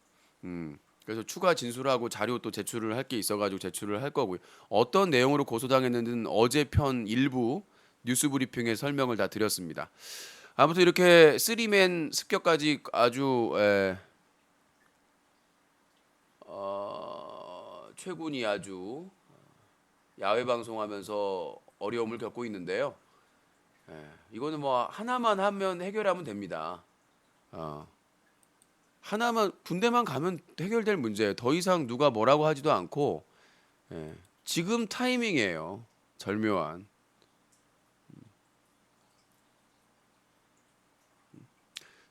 그래서 추가 진술하고 자료 또 제출을 할 게 있어가지고 제출을 할 거고요. 어떤 내용으로 고소당했는지는 어제 편 일부 뉴스 브리핑에 설명을 다 드렸습니다. 아무튼 이렇게 3맨 습격까지 아주 최군이 아주 야외 방송하면서 어려움을 겪고 있는데요. 이거는 뭐 하나만 하면 해결하면 됩니다. 하나만 군대만 가면 해결될 문제예요. 더 이상 누가 뭐라고 하지도 않고 지금 타이밍이에요. 절묘한.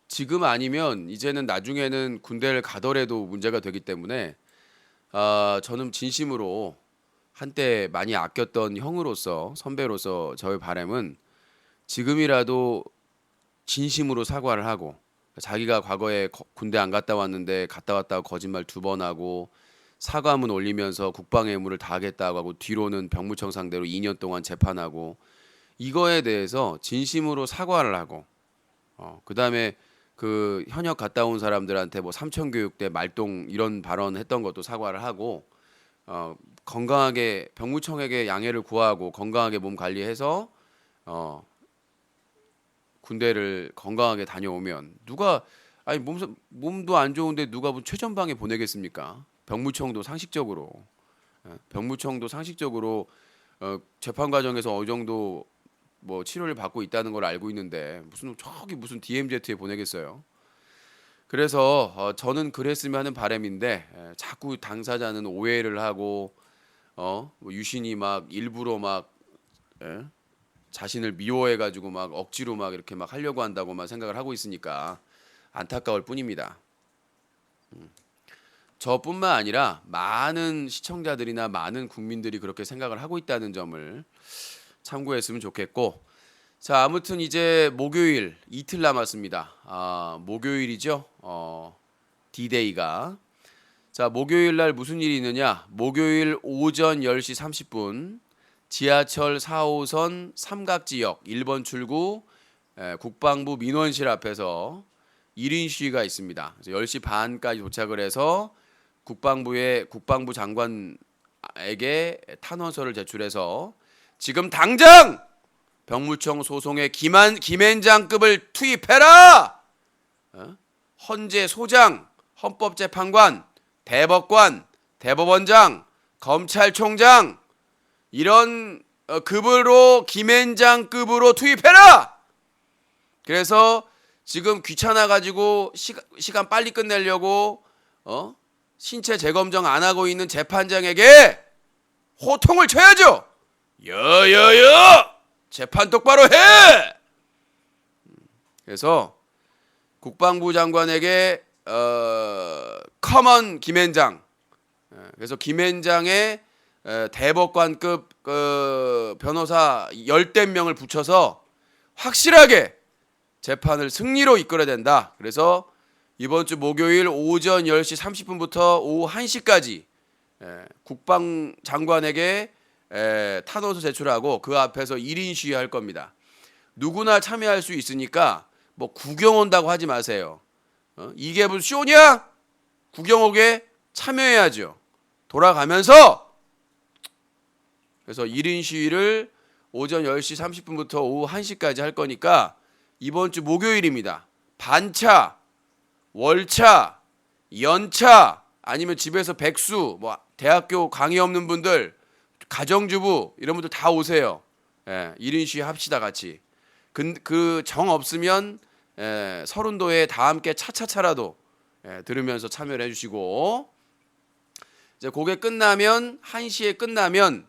지금 아니면 이제는 나중에는 군대를 가더라도 문제가 되기 때문에 저는 진심으로 한때 많이 아꼈던 형으로서 선배로서 저의 바람은 지금이라도 진심으로 사과를 하고 자기가 과거에 군대 안 갔다 왔는데 갔다 왔다고 거짓말 2번 하고 사과문 올리면서 국방의 의무를 다하겠다고 하고 뒤로는 병무청 상대로 2년 동안 재판하고 이거에 대해서 진심으로 사과를 하고 그다음에 그 현역 갔다 온 사람들한테 뭐 삼천교육대 말동 이런 발언했던 것도 사과를 하고 건강하게 병무청에게 양해를 구하고 건강하게 몸 관리해서 군대를 건강하게 다녀오면 누가 아니 몸도 안 좋은데 누가 뭐 최전방에 보내겠습니까? 병무청도 상식적으로 재판 과정에서 어느 정도 뭐 치료를 받고 있다는 걸 알고 있는데 무슨 DMZ에 보내겠어요. 그래서 저는 그랬으면 하는 바람인데 자꾸 당사자는 오해를 하고 뭐 유신이 막 일부러 막 자신을 미워해가지고 막 억지로 막 이렇게 막 하려고 한다고만 생각을 하고 있으니까 안타까울 뿐입니다. 저뿐만 아니라 많은 시청자들이나 많은 국민들이 그렇게 생각을 하고 있다는 점을 참고했으면 좋겠고, 자 아무튼 이제 목요일 이틀 남았습니다. 목요일이죠. D-Day가. 자 목요일 날 무슨 일이 있느냐? 목요일 오전 10시 30분 지하철 4호선 삼각지역 1번 출구 국방부 민원실 앞에서 1인 시위가 있습니다. 그래서 10시 반까지 도착을 해서 국방부 장관에게 탄원서를 제출해서 지금 당장 병무청 소송에 김앤장급을 투입해라. 헌재 소장, 헌법재판관, 대법관, 대법원장, 검찰총장 이런 급으로 김앤장급으로 투입해라. 그래서 지금 귀찮아 가지고 시간 빨리 끝내려고 신체 재검정 안 하고 있는 재판장에게 호통을 쳐야죠. 여여여 재판 똑바로 해. 그래서 국방부 장관에게 커먼 김앤장. 그래서 김앤장의 대법관급 변호사 10대 명을 붙여서 확실하게 재판을 승리로 이끌어야 된다. 그래서 이번 주 목요일 오전 10시 30분부터 오후 1시까지 국방장관에게 탄원서 제출하고 그 앞에서 1인 시위할 겁니다. 누구나 참여할 수 있으니까 뭐 구경 온다고 하지 마세요. 이게 무슨 쇼냐? 구경 오게 참여해야죠. 돌아가면서. 그래서 1인 시위를 오전 10시 30분부터 오후 1시까지 할 거니까 이번 주 목요일입니다. 반차, 월차, 연차 아니면 집에서 백수, 뭐 대학교 강의 없는 분들, 가정주부 이런 분들 다 오세요. 1인 시위 합시다 같이. 그 정 없으면 서른도에 다 함께 차차차라도 들으면서 참여를 해주시고, 이제 그게 끝나면 1시에 끝나면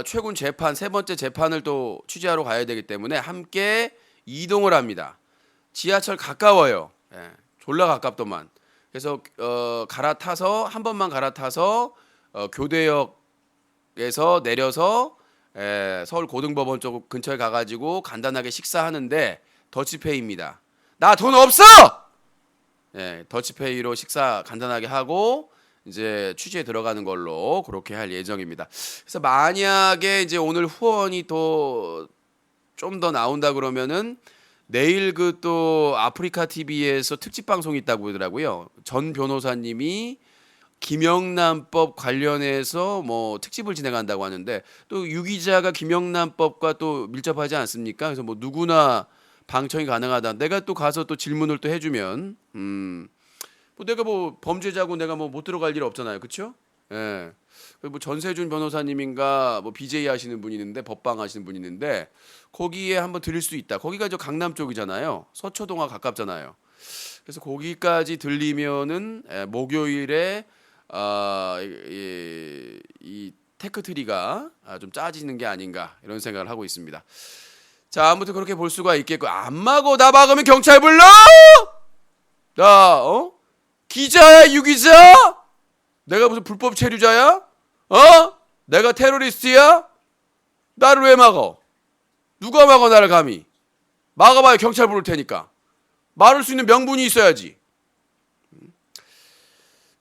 최군 재판 세 번째 재판을 또 취재하러 가야 되기 때문에 함께 이동을 합니다. 지하철 가까워요. 졸라 가깝더만. 그래서 갈아타서 한 번만 갈아타서 교대역에서 내려서 서울 고등법원 쪽 근처에 가가지고 간단하게 식사하는데 더치페이입니다. 나 돈 없어! 더치페이로 식사 간단하게 하고 이제 취재에 들어가는 걸로 그렇게 할 예정입니다. 그래서 만약에 이제 오늘 후원이 또 좀 더 나온다 그러면은 내일 그 또 아프리카 TV에서 특집 방송이 있다고 그러더라고요. 전 변호사님이 김영란법 관련해서 뭐 특집을 진행한다고 하는데 또 유 기자가 김영란법과 또 밀접하지 않습니까? 그래서 뭐 누구나 방청이 가능하다. 내가 또 가서 또 질문을 또 해주면 뭐 내가 뭐 범죄자고 내가 뭐 못 들어갈 일 없잖아요, 그렇죠? 예. 뭐 전세준 변호사님인가 뭐 BJ 하시는 분이 있는데 법방 하시는 분이 있는데 거기에 한번 들릴 수 있다. 거기가 저 강남 쪽이잖아요. 서초동과 가깝잖아요. 그래서 거기까지 들리면은 목요일에 이 테크트리가 좀 짜지는 게 아닌가 이런 생각을 하고 있습니다. 자 아무튼 그렇게 볼 수가 있겠고 안 막어 나 막으면 경찰 불러? 나 기자야 유기자? 내가 무슨 불법 체류자야? 내가 테러리스트야? 나를 왜 막어? 누가 막어 나를 감히? 막아봐야 경찰 부를 테니까. 막을 수 있는 명분이 있어야지.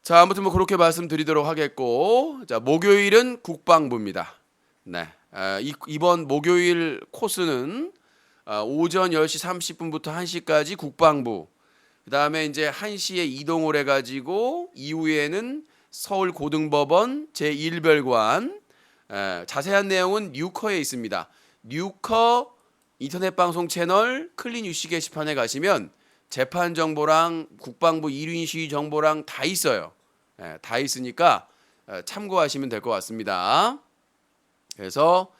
자 아무튼 뭐 그렇게 말씀드리도록 하겠고, 자 목요일은 국방부입니다. 네, 이번 목요일 코스는 오전 10시 30분부터 1시까지 국방부. 그 다음에 이제 1시에 이동을 해가지고 이후에는 서울 고등법원 제1별관. 자세한 내용은 뉴커에 있습니다. 뉴커 인터넷 방송 채널 클린 UC 게시판에 가시면 재판 정보랑 국방부 1인 시위 정보랑 다 있어요. 다 있으니까 참고하시면 될 것 같습니다. 그래서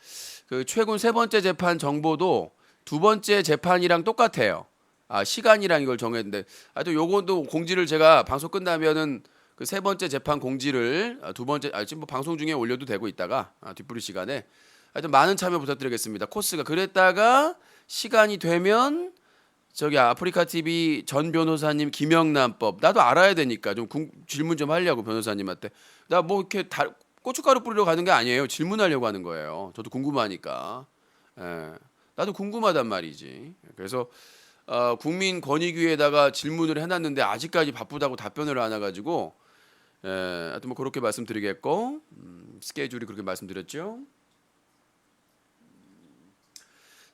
그 최근 세 번째 재판 정보도 두 번째 재판이랑 똑같아요. 시간이랑 이걸 정했는데 또 요것도 공지를 제가 방송 끝나면은 그 세 번째 재판 공지를 두 번째 지금 뭐 방송 중에 올려도 되고 있다가 뒷부리 시간에 하여튼 많은 참여 부탁드리겠습니다. 코스가 그랬다가 시간이 되면 저기 아프리카 TV 전 변호사님 김영란법 나도 알아야 되니까 좀 질문 좀 하려고 변호사님한테 나 뭐 이렇게 고춧가루 뿌리러 가는 게 아니에요. 질문하려고 하는 거예요. 저도 궁금하니까. 예, 나도 궁금하단 말이지. 그래서 국민권익위에다가 질문을 해놨는데 아직까지 바쁘다고 답변을 안 해가지고 하여튼 뭐 그렇게 말씀드리겠고 스케줄이 그렇게 말씀드렸죠.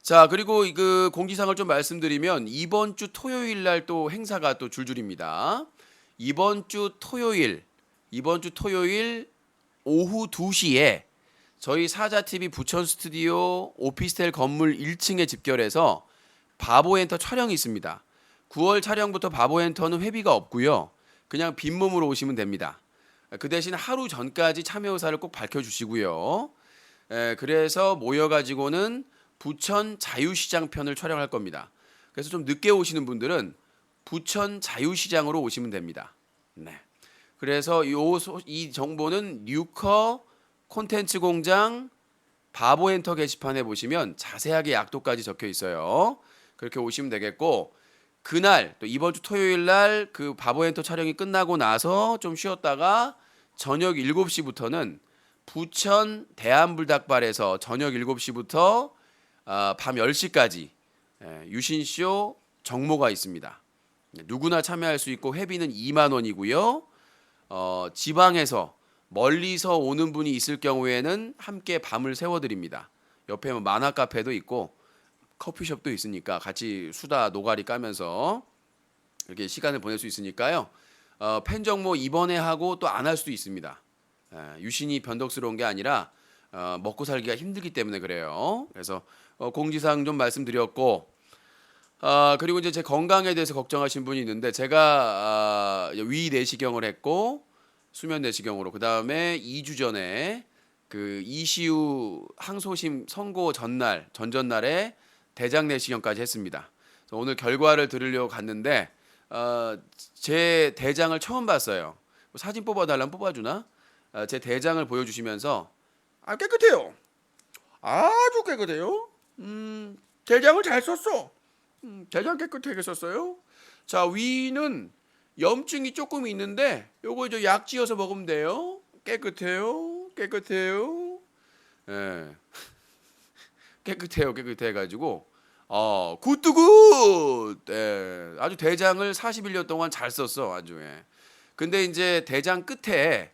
자 그리고 그 공지사항을 좀 말씀드리면 이번 주 토요일 날 또 행사가 또 줄줄입니다. 이번 주 토요일 오후 2시에 저희 사자TV 부천 스튜디오 오피스텔 건물 1층에 집결해서 바보엔터 촬영이 있습니다. 9월 촬영부터 바보엔터는 회비가 없고요. 그냥 빈몸으로 오시면 됩니다. 그 대신 하루 전까지 참여 의사를 꼭 밝혀주시고요. 그래서 모여가지고는 부천 자유시장 편을 촬영할 겁니다. 그래서 좀 늦게 오시는 분들은 부천 자유시장으로 오시면 됩니다. 네. 그래서 이 정보는 뉴커 콘텐츠 공장 바보엔터 게시판에 보시면 자세하게 약도까지 적혀 있어요. 그렇게 오시면 되겠고 그날 또 이번 주 토요일 날 그 바보엔터 촬영이 끝나고 나서 좀 쉬었다가 저녁 7시부터는 부천 대한불닭발에서 저녁 7시부터 밤 10시까지 유신쇼 정모가 있습니다. 누구나 참여할 수 있고 회비는 2만 원이고요. 지방에서 멀리서 오는 분이 있을 경우에는 함께 밤을 세워드립니다. 옆에 뭐 만화 카페도 있고 커피숍도 있으니까 같이 수다 노가리 까면서 이렇게 시간을 보낼 수 있으니까요. 팬 정모 이번에 하고 또 안 할 수도 있습니다. 유신이 변덕스러운 게 아니라 먹고 살기가 힘들기 때문에 그래요. 그래서 공지사항 좀 말씀드렸고 그리고 이제 제 건강에 대해서 걱정하신 분이 있는데 제가 위 내시경을 했고 수면 내시경으로 그 다음에 2주 전에 그 이시우 항소심 선고 전전날에 대장 내시경까지 했습니다. 그래서 오늘 결과를 들으려고 갔는데 제 대장을 처음 봤어요. 사진 뽑아달라면 뽑아주나? 제 대장을 보여주시면서 깨끗해요. 아주 깨끗해요. 대장을 잘 썼어. 대장 깨끗하게 썼어요. 자 위는 염증이 조금 있는데 요거 이제 약 지어서 먹으면 돼요. 깨끗해요. 예. 깨끗해 가지고 굿두굿. 예. 아주 대장을 41년 동안 잘 썼어 아주. 예. 근데 이제 대장 끝에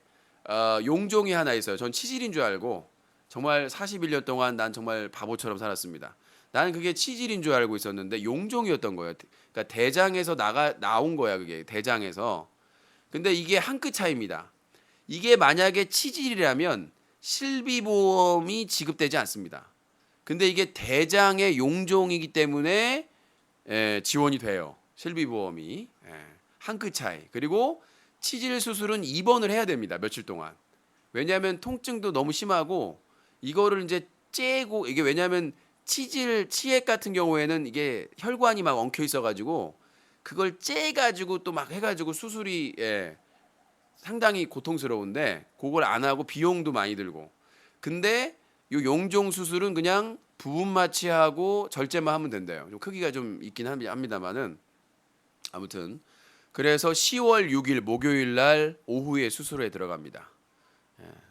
용종이 하나 있어요. 전 치질인 줄 알고 정말 41년 동안 난 정말 바보처럼 살았습니다. 나는 그게 치질인 줄 알고 있었는데 용종이었던 거예요. 그러니까 대장에서 나온 거야 그게 대장에서. 근데 이게 한 끗 차이입니다. 이게 만약에 치질이라면 실비보험이 지급되지 않습니다. 근데 이게 대장의 용종이기 때문에 지원이 돼요. 실비보험이. 한 끗 차이. 그리고 치질 수술은 입원을 해야 됩니다. 며칠 동안. 왜냐하면 통증도 너무 심하고 이거를 이제 째고 이게 왜냐하면 치액 같은 경우에는 이게 혈관이 막 엉켜 있어가지고 그걸 째가지고 또 막 해가지고 수술이 상당히 고통스러운데 그걸 안 하고 비용도 많이 들고. 근데 요 용종 수술은 그냥 부분 마취하고 절제만 하면 된대요. 좀 크기가 좀 있긴 합니다만은 아무튼 그래서 10월 6일 목요일 날 오후에 수술에 들어갑니다.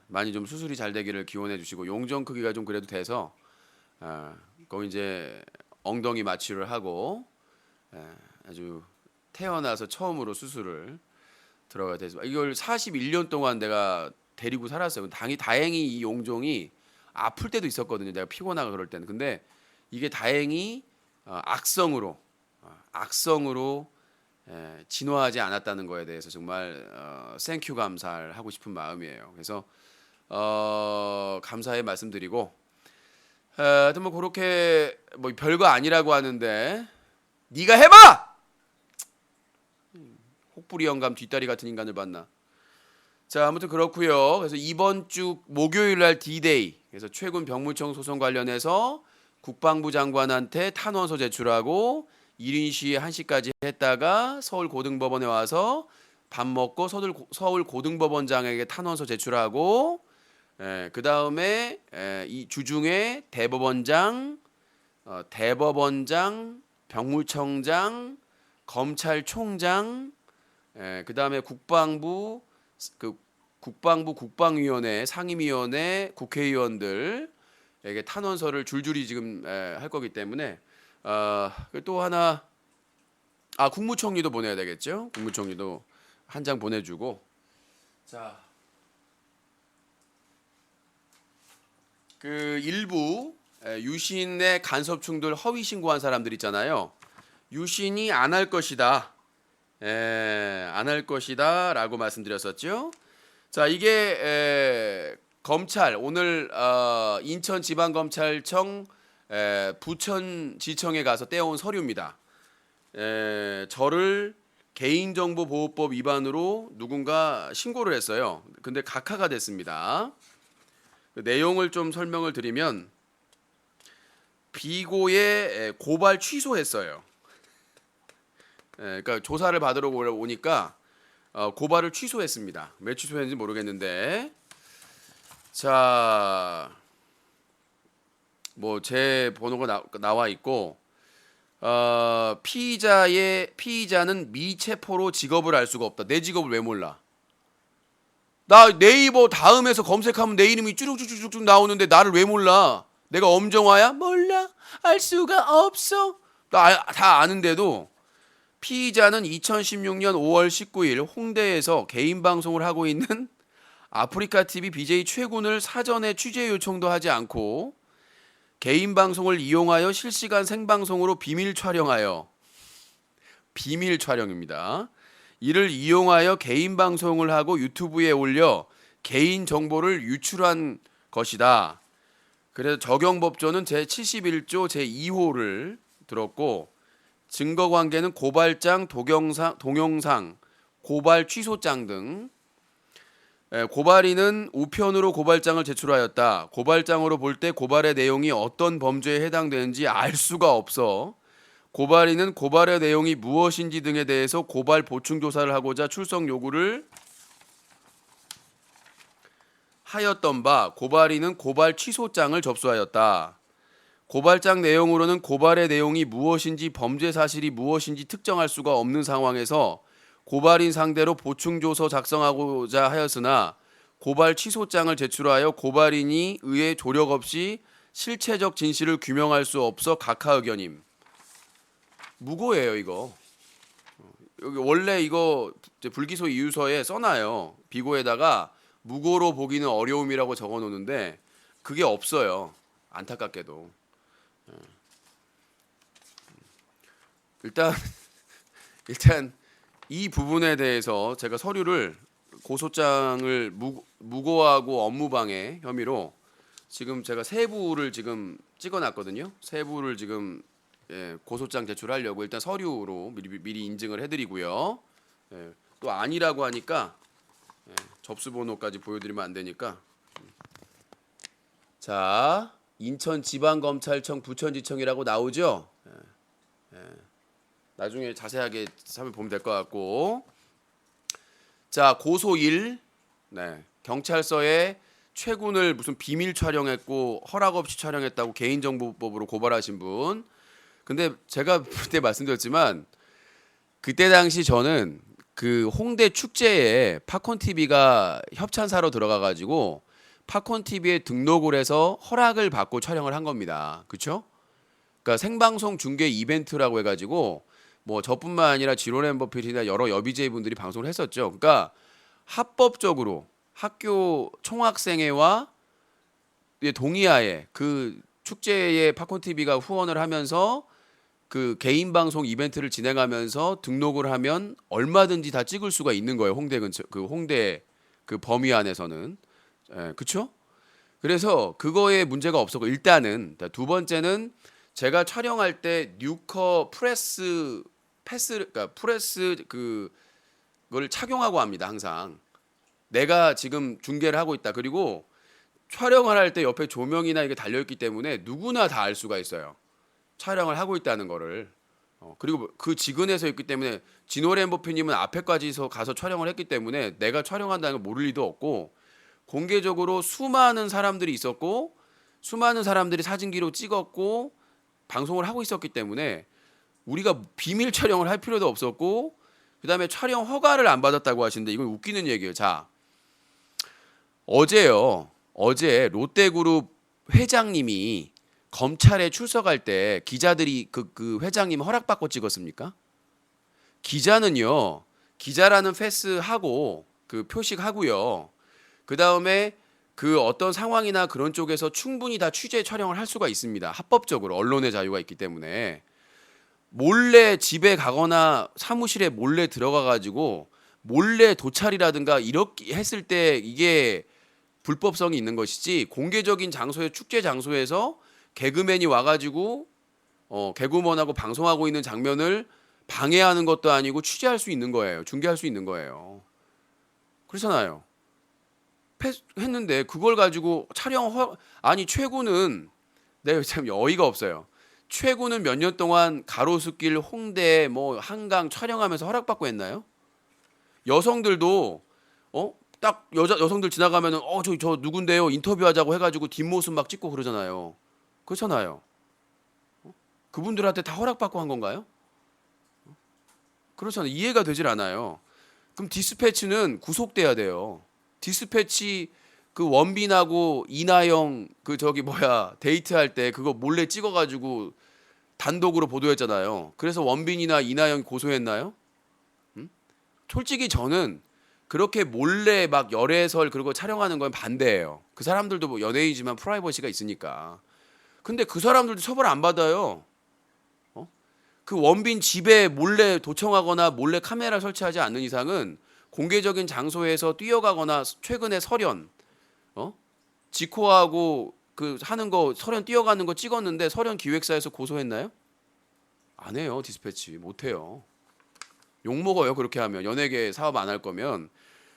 많이 좀 수술이 잘 되기를 기원해 주시고 용종 크기가 좀 그래도 돼서 거기 이제 엉덩이 마취를 하고 아주 태어나서 처음으로 수술을 들어가야 돼서 이걸 41년 동안 내가 데리고 살았어요. 다행히 이 용종이 아플 때도 있었거든요. 내가 피곤하고 그럴 때는. 근데 이게 다행히 악성으로 진화하지 않았다는 거에 대해서 정말 땡큐 감사를 하고 싶은 마음이에요. 그래서 감사의 말씀드리고 하여튼 뭐 그렇게 뭐 별거 아니라고 하는데 네가 해봐! 혹부리 영감 뒷다리 같은 인간을 봤나? 자 아무튼 그렇고요. 그래서 이번 주 목요일 날 D-Day 그래서 최군 병무청 소송 관련해서 국방부 장관한테 탄원서 제출하고 1인 시위 1시까지 했다가 서울 고등법원에 와서 밥 먹고 서울 고등법원장에게 탄원서 제출하고 그 다음에 이 주중에 대법원장, 대법원장, 병무청장, 검찰총장, 그 다음에 국방부, 국방부 국방위원회, 상임위원회, 국회의원들에게 탄원서를 줄줄이 지금 할 거기 때문에 또 하나 국무총리도 보내야 되겠죠. 국무총리도 한 장 보내주고 자. 그 일부 유신의 간섭충들 허위 신고한 사람들 있잖아요. 유신이 안 할 것이다. 안 할 것이다라고 말씀드렸었죠. 자, 이게 검찰 오늘 인천지방검찰청 부천지청에 가서 떼어온 서류입니다. 저를 개인정보보호법 위반으로 누군가 신고를 했어요. 근데 각하가 됐습니다. 그 내용을 좀 설명을 드리면 비고의 고발 취소했어요. 그러니까 조사를 받으러 오니까 고발을 취소했습니다. 왜 취소했는지 모르겠는데 자, 뭐 제 번호가 나와 있고 피의자는 미체포로 직업을 알 수가 없다. 내 직업을 왜 몰라? 나 네이버 다음에서 검색하면 내 이름이 쭈룩쭈룩쭈룩 나오는데 나를 왜 몰라? 내가 엄정화야? 몰라. 알 수가 없어. 나 다 아는데도 피의자는 2016년 5월 19일 홍대에서 개인 방송을 하고 있는 아프리카 TV BJ 최군을 사전에 취재 요청도 하지 않고 개인 방송을 이용하여 실시간 생방송으로 비밀 촬영입니다. 이를 이용하여 개인 방송을 하고 유튜브에 올려 개인 정보를 유출한 것이다. 그래서 적용법조는 제71조 제2호를 들었고 증거 관계는 고발장, 동영상, 고발 취소장 등 고발인은 우편으로 고발장을 제출하였다. 고발장으로 볼 때 고발의 내용이 어떤 범죄에 해당되는지 알 수가 없어. 고발인은 고발의 내용이 무엇인지 등에 대해서 고발 보충 조사를 하고자 출석 요구를 하였던 바 고발인은 고발 취소장을 접수하였다. 고발장 내용으로는 고발의 내용이 무엇인지 범죄 사실이 무엇인지 특정할 수가 없는 상황에서 고발인 상대로 보충 조서 작성하고자 하였으나 고발 취소장을 제출하여 고발인이 의해 조력 없이 실체적 진실을 규명할 수 없어 각하 의견임. 무고예요 이거. 여기 원래 이거 불기소 이유서에 써놔요. 비고에다가 무고로 보기는 어려움이라고 적어놓는데 그게 없어요. 안타깝게도. 일단 이 부분에 대해서 제가 서류를 고소장을 무고하고 업무방해 혐의로 지금 제가 세 부를 지금 찍어놨거든요. 세 부를 지금 고소장 제출하려고 일단 서류로 미리 인증을 해드리고요. 또 아니라고 하니까 접수번호까지 보여드리면 안 되니까. 자, 인천지방검찰청 부천지청이라고 나오죠. 나중에 자세하게 보면 될 것 같고. 자, 고소 1. 경찰서에 최군을 무슨 비밀 촬영했고 허락 없이 촬영했다고 개인정보법으로 고발하신 분. 근데 제가 그때 말씀드렸지만 그때 당시 저는 그 홍대 축제에 팝콘 TV가 협찬사로 들어가 가지고 팝콘 TV에 등록을 해서 허락을 받고 촬영을 한 겁니다. 그렇죠? 그러니까 생방송 중계 이벤트라고 해 가지고 뭐 저뿐만 아니라 지로앤 버핏이나 여러 여비제이 분들이 방송을 했었죠. 그러니까 합법적으로 학교 총학생회와 동의하에 그 축제에 팝콘 TV가 후원을 하면서 그 개인 방송 이벤트를 진행하면서 등록을 하면 얼마든지 다 찍을 수가 있는 거예요. 홍대 근처 그 홍대 그 범위 안에서는. 그렇죠? 그래서 그거에 문제가 없었고 일단은 두 번째는 제가 촬영할 때 뉴커 프레스 패스 그러니까 프레스 그걸 착용하고 합니다. 항상. 내가 지금 중계를 하고 있다. 그리고 촬영을 할 때 옆에 조명이나 이게 달려 있기 때문에 누구나 다 알 수가 있어요. 촬영을 하고 있다는 거를. 그리고 그 지근에서 있기 때문에 진호랜버피님은 앞에까지 가서 촬영을 했기 때문에 내가 촬영한다는 걸 모를 리도 없고 공개적으로 수많은 사람들이 있었고 수많은 사람들이 사진기로 찍었고 방송을 하고 있었기 때문에 우리가 비밀 촬영을 할 필요도 없었고 그다음에 촬영 허가를 안 받았다고 하시는데 이건 웃기는 얘기예요. 자, 어제 롯데그룹 회장님이 검찰에 출석할 때 기자들이 그 회장님 허락받고 찍었습니까? 기자는요, 기자라는 패스하고 그 표식하고요. 그 다음에 그 어떤 상황이나 그런 쪽에서 충분히 다 취재 촬영을 할 수가 있습니다. 합법적으로 언론의 자유가 있기 때문에 몰래 집에 가거나 사무실에 몰래 들어가 가지고 몰래 도찰이라든가 이렇게 했을 때 이게 불법성이 있는 것이지 공개적인 장소의 축제 장소에서 개그맨이 와가지고 개그우먼하고 방송하고 있는 장면을 방해하는 것도 아니고 취재할 수 있는 거예요. 중계할 수 있는 거예요. 그렇잖아요. 했는데 그걸 가지고 아니 최고는 내가 참 어이가 없어요. 최고는 몇 년 동안 가로수길, 홍대, 뭐 한강 촬영하면서 허락받고 했나요? 여성들도 딱 여성들 지나가면은 저 누군데요? 인터뷰하자고 해가지고 뒷모습 막 찍고 그러잖아요. 그렇잖아요. 그분들한테 다 허락받고 한 건가요? 그렇잖아요. 이해가 되질 않아요. 그럼 디스패치는 구속돼야 돼요. 디스패치 그 원빈하고 이나영 데이트할 때 그거 몰래 찍어가지고 단독으로 보도했잖아요. 그래서 원빈이나 이나영 고소했나요? 솔직히 저는 그렇게 몰래 막 열애설 그리고 촬영하는 건 반대예요. 그 사람들도 뭐 연예인이지만 프라이버시가 있으니까. 근데 그 사람들도 처벌 안 받아요. 그 원빈 집에 몰래 도청하거나 몰래 카메라 설치하지 않는 이상은 공개적인 장소에서 뛰어가거나 최근에 설현 지코하고 그 하는 거 설현 뛰어가는 거 찍었는데 설현 기획사에서 고소했나요? 안 해요. 디스패치 못 해요. 욕 먹어요. 그렇게 하면 연예계 사업 안 할 거면.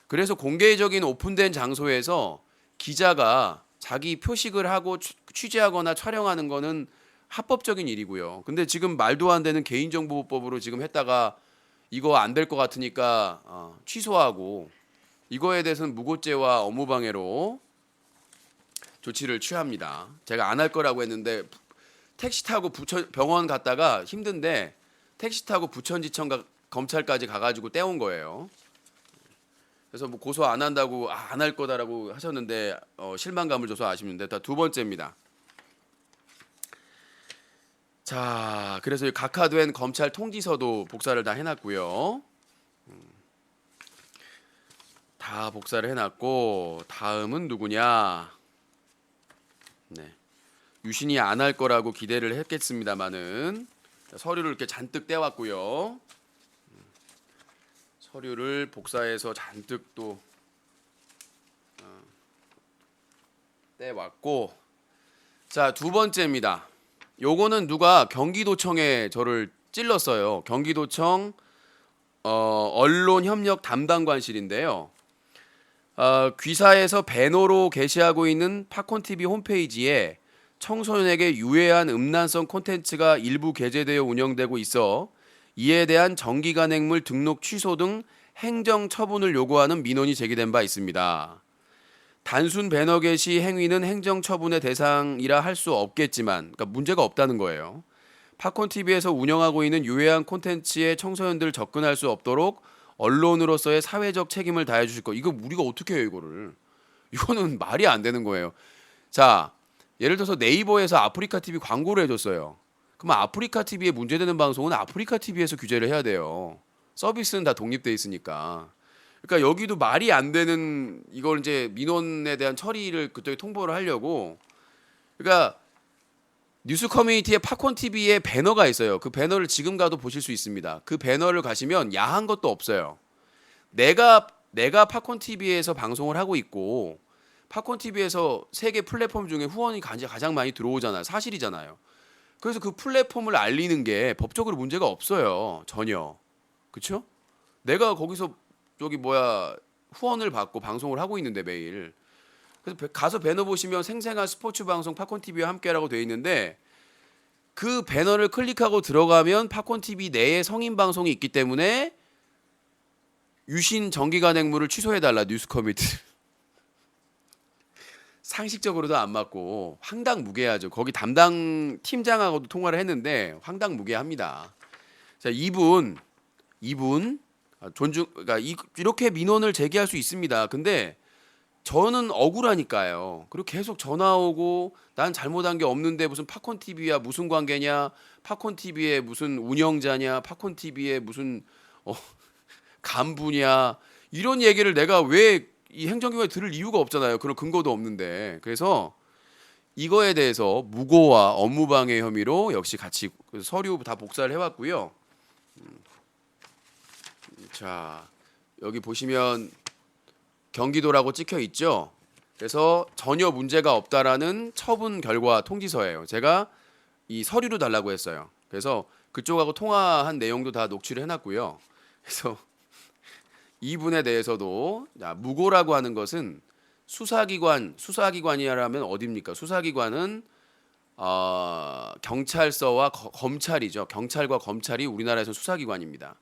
그래서 공개적인 오픈된 장소에서 기자가 자기 표식을 하고 취재하거나 촬영하는 거는 합법적인 일이고요. 근데 지금 말도 안 되는 개인정보법으로 지금 했다가 이거 안 될 것 같으니까 취소하고 이거에 대해서는 무고죄와 업무방해로 조치를 취합니다. 제가 안 할 거라고 했는데 택시 타고 병원 갔다가 힘든데 택시 타고 부천지청 검찰까지 가가지고 떼온 거예요. 그래서 뭐 고소 안 한다고 안 할 거다라고 하셨는데 실망감을 줘서 아쉽는데 다 두 번째입니다. 자, 그래서 각하된 검찰 통지서도 복사를 다 해놨고요. 다 복사를 해놨고 다음은 누구냐? 네, 유신이 안 할 거라고 기대를 했겠습니다만은 서류를 이렇게 잔뜩 떼왔고요. 서류를 복사해서 잔뜩 또 떼왔고, 자, 두 번째입니다. 요거는 누가 경기도청에 저를 찔렀어요. 경기도청 언론협력 담당관실인데요. 귀사에서 배너로 게시하고 있는 팝콘TV 홈페이지에 청소년에게 유해한 음란성 콘텐츠가 일부 게재되어 운영되고 있어 이에 대한 정기간행물 등록 취소 등 행정 처분을 요구하는 민원이 제기된 바 있습니다. 단순 배너 게시 행위는 행정 처분의 대상이라 할 수 없겠지만, 그러니까 문제가 없다는 거예요. 팝콘TV에서 운영하고 있는 유해한 콘텐츠에 청소년들 접근할 수 없도록 언론으로서의 사회적 책임을 다해 주실 거. 이거 우리가 어떻게 해요, 이거를? 이거는 말이 안 되는 거예요. 자, 예를 들어서 네이버에서 아프리카TV 광고를 해줬어요. 그러면 아프리카TV에 문제되는 방송은 아프리카TV에서 규제를 해야 돼요. 서비스는 다 독립돼 있으니까. 그러니까 여기도 말이 안 되는 이걸 이제 민원에 대한 처리를 그쪽에 통보를 하려고. 그러니까 뉴스 커뮤니티에 팝콘TV에 배너가 있어요. 그 배너를 지금 가도 보실 수 있습니다. 그 배너를 가시면 야한 것도 없어요. 내가 팝콘TV에서 방송을 하고 있고 팝콘TV에서 세계 플랫폼 중에 후원이 가장 많이 들어오잖아요. 사실이잖아요. 그래서 그 플랫폼을 알리는 게 법적으로 문제가 없어요. 전혀. 그렇죠? 내가 거기서 후원을 받고 방송을 하고 있는데 매일. 그래서 가서 배너 보시면 생생한 스포츠 방송 팝콘TV와 함께라고 되어 있는데 그 배너를 클릭하고 들어가면 팝콘TV 내에 성인 방송이 있기 때문에 유신 정기간행물을 취소해달라 뉴스 커뮤니티. 상식적으로도 안 맞고 황당무계하죠. 거기 담당 팀장하고도 통화를 했는데 황당무계합니다. 자, 이분 존중 그러니까 이렇게 민원을 제기할 수 있습니다. 근데 저는 억울하니까요. 그리고 계속 전화 오고 난 잘못한 게 없는데 무슨 팝콘 TV야 무슨 관계냐? 팝콘 TV의 무슨 운영자냐? 팝콘 TV의 무슨 간부냐? 이런 얘기를 내가 왜 이 행정기관에 들을 이유가 없잖아요. 그런 근거도 없는데. 그래서 이거에 대해서 무고와 업무방해 혐의로 역시 같이 서류 다 복사를 해왔고요. 자, 여기 보시면 경기도라고 찍혀 있죠. 그래서 전혀 문제가 없다라는 처분 결과 통지서예요. 제가 이 서류로 달라고 했어요. 그래서 그쪽하고 통화한 내용도 다 녹취를 해놨고요. 그래서 이분에 대해서도 무고라고 하는 것은 수사기관이라면 어디입니까? 수사기관은 경찰서와 검찰이죠. 경찰과 검찰이 우리나라에서 수사기관입니다.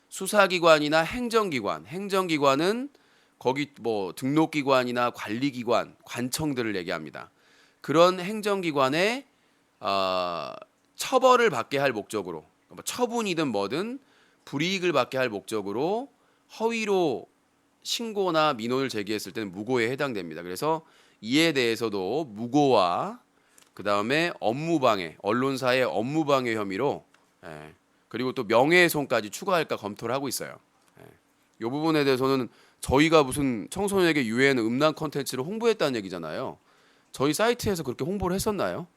수사기관이나 행정기관은 거기 뭐 등록기관이나 관리기관, 관청들을 얘기합니다. 그런 행정기관에 처벌을 받게 할 목적으로, 뭐 처분이든 뭐든 불이익을 받게 할 목적으로 허위로 신고나 민원을 제기했을 때는 무고에 해당됩니다. 그래서 이에 대해서도 무고와 그 다음에 업무방해, 언론사의 업무방해 혐의로 그리고 또 명예훼손까지 추가할까 검토를 하고 있어요. 이 부분에 대해서는 저희가 무슨 청소년에게 유해하는 음란 콘텐츠를 홍보했다는 얘기잖아요. 저희 사이트에서 그렇게 홍보를 했었나요?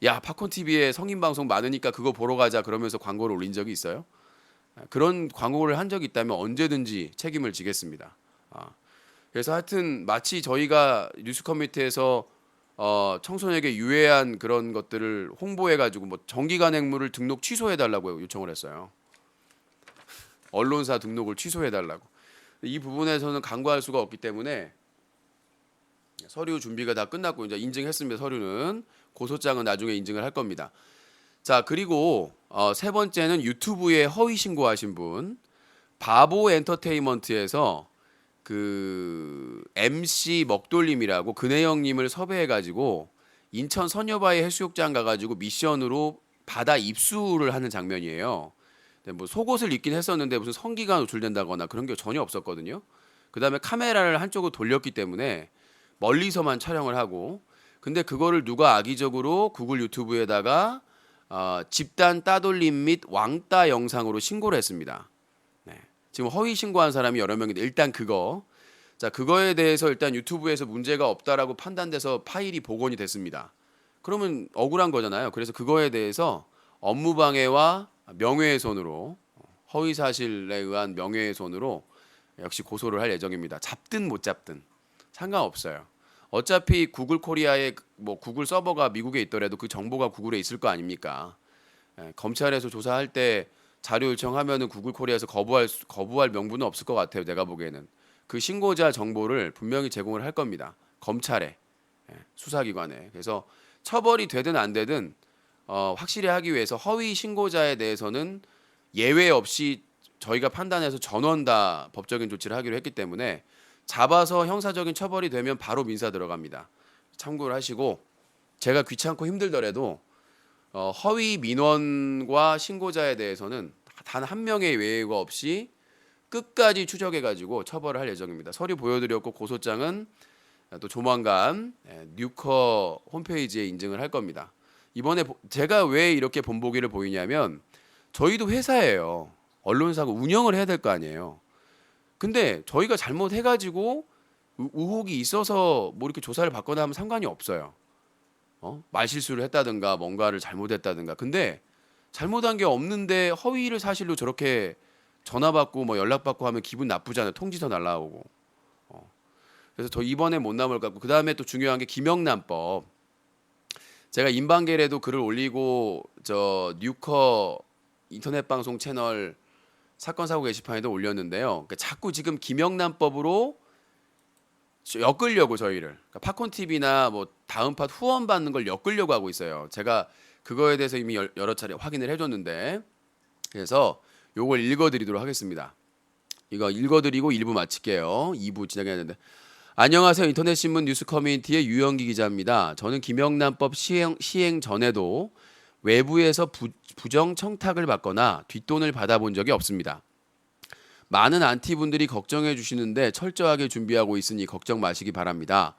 야, 팝콘 TV에 성인 방송 많으니까 그거 보러 가자 그러면서 광고를 올린 적이 있어요? 그런 광고를 한 적이 있다면 언제든지 책임을 지겠습니다. 그래서 하여튼 마치 저희가 뉴스 커뮤니티에서 청소년에게 유해한 그런 것들을 홍보해가지고 뭐 정기간행물을 등록 취소해달라고 요청을 했어요. 언론사 등록을 취소해달라고. 이 부분에서는 간과할 수가 없기 때문에 서류 준비가 다 끝났고 이제 인증했습니다. 서류는 고소장은 나중에 인증을 할 겁니다. 자, 그리고 세 번째는 유튜브에 허위 신고하신 분, 바보 엔터테인먼트에서 그 MC 먹돌림이라고 근혜영님을 섭외해가지고 인천 선여바위 해수욕장 가가지고 미션으로 바다 입수를 하는 장면이에요. 뭐 속옷을 입긴 했었는데 무슨 성기가 노출된다거나 그런 게 전혀 없었거든요. 그 다음에 카메라를 한쪽으로 돌렸기 때문에 멀리서만 촬영을 하고, 근데 그거를 누가 악의적으로 구글 유튜브에다가 집단 따돌림 및 왕따 영상으로 신고를 했습니다. 네. 지금 허위 신고한 사람이 여러 명인데 일단 그거에 대해서 일단 유튜브에서 문제가 없다라고 판단돼서 파일이 복원이 됐습니다. 그러면 억울한 거잖아요. 그래서 그거에 대해서 업무방해와 명예훼손으로, 허위 사실에 의한 명예훼손으로 역시 고소를 할 예정입니다. 잡든 못 잡든 상관없어요. 어차피 구글 코리아의 뭐 구글 서버가 미국에 있더라도 그 정보가 구글에 있을 거 아닙니까? 검찰에서 조사할 때 자료 요청하면은 구글 코리아에서 거부할 명분은 없을 것 같아요. 내가 보기에는 그 신고자 정보를 분명히 제공을 할 겁니다. 검찰에, 수사기관에. 그래서 처벌이 되든 안 되든 확실히 하기 위해서 허위 신고자에 대해서는 예외 없이 저희가 판단해서 전원 다 법적인 조치를 하기로 했기 때문에 잡아서 형사적인 처벌이 되면 바로 민사 들어갑니다. 참고를 하시고, 제가 귀찮고 힘들더라도 허위 민원과 신고자에 대해서는 단 한 명의 예외가 없이 끝까지 추적해가지고 처벌을 할 예정입니다. 서류 보여드렸고 고소장은 또 조만간 뉴커 홈페이지에 인증을 할 겁니다. 이번에 제가 왜 이렇게 본보기를 보이냐면 저희도 회사예요. 언론사고 운영을 해야 될 거 아니에요. 근데 저희가 잘못해가지고 의혹이 있어서 뭐 이렇게 조사를 받거나 하면 상관이 없어요. 말실수를 했다든가 뭔가를 잘못했다든가. 근데 잘못한 게 없는데 허위를 사실로 저렇게 전화받고 뭐 연락받고 하면 기분 나쁘잖아요. 통지서 날라오고. 그래서 저 이번에 못 남을 것 같고, 그 다음에 또 중요한 게 김영란법. 제가 인방계에도 글을 올리고 저 뉴커 인터넷 방송 채널 사건 사고 게시판에도 올렸는데요. 그러니까 자꾸 지금 김영란법으로 엮으려고 저희를, 그러니까 팝콘 TV나 뭐 다음 팟 후원 받는 걸 엮으려고 하고 있어요. 제가 그거에 대해서 이미 여러 차례 확인을 해줬는데, 그래서 요걸 읽어드리도록 하겠습니다. 이거 읽어드리고 1부 마칠게요. 2부 진행해야 되는데, 안녕하세요. 인터넷신문 뉴스 커뮤니티의 유영기 기자입니다. 저는 김영란법 시행 전에도 외부에서 부정 청탁을 받거나 뒷돈을 받아본 적이 없습니다. 많은 안티분들이 걱정해 주시는데 철저하게 준비하고 있으니 걱정 마시기 바랍니다.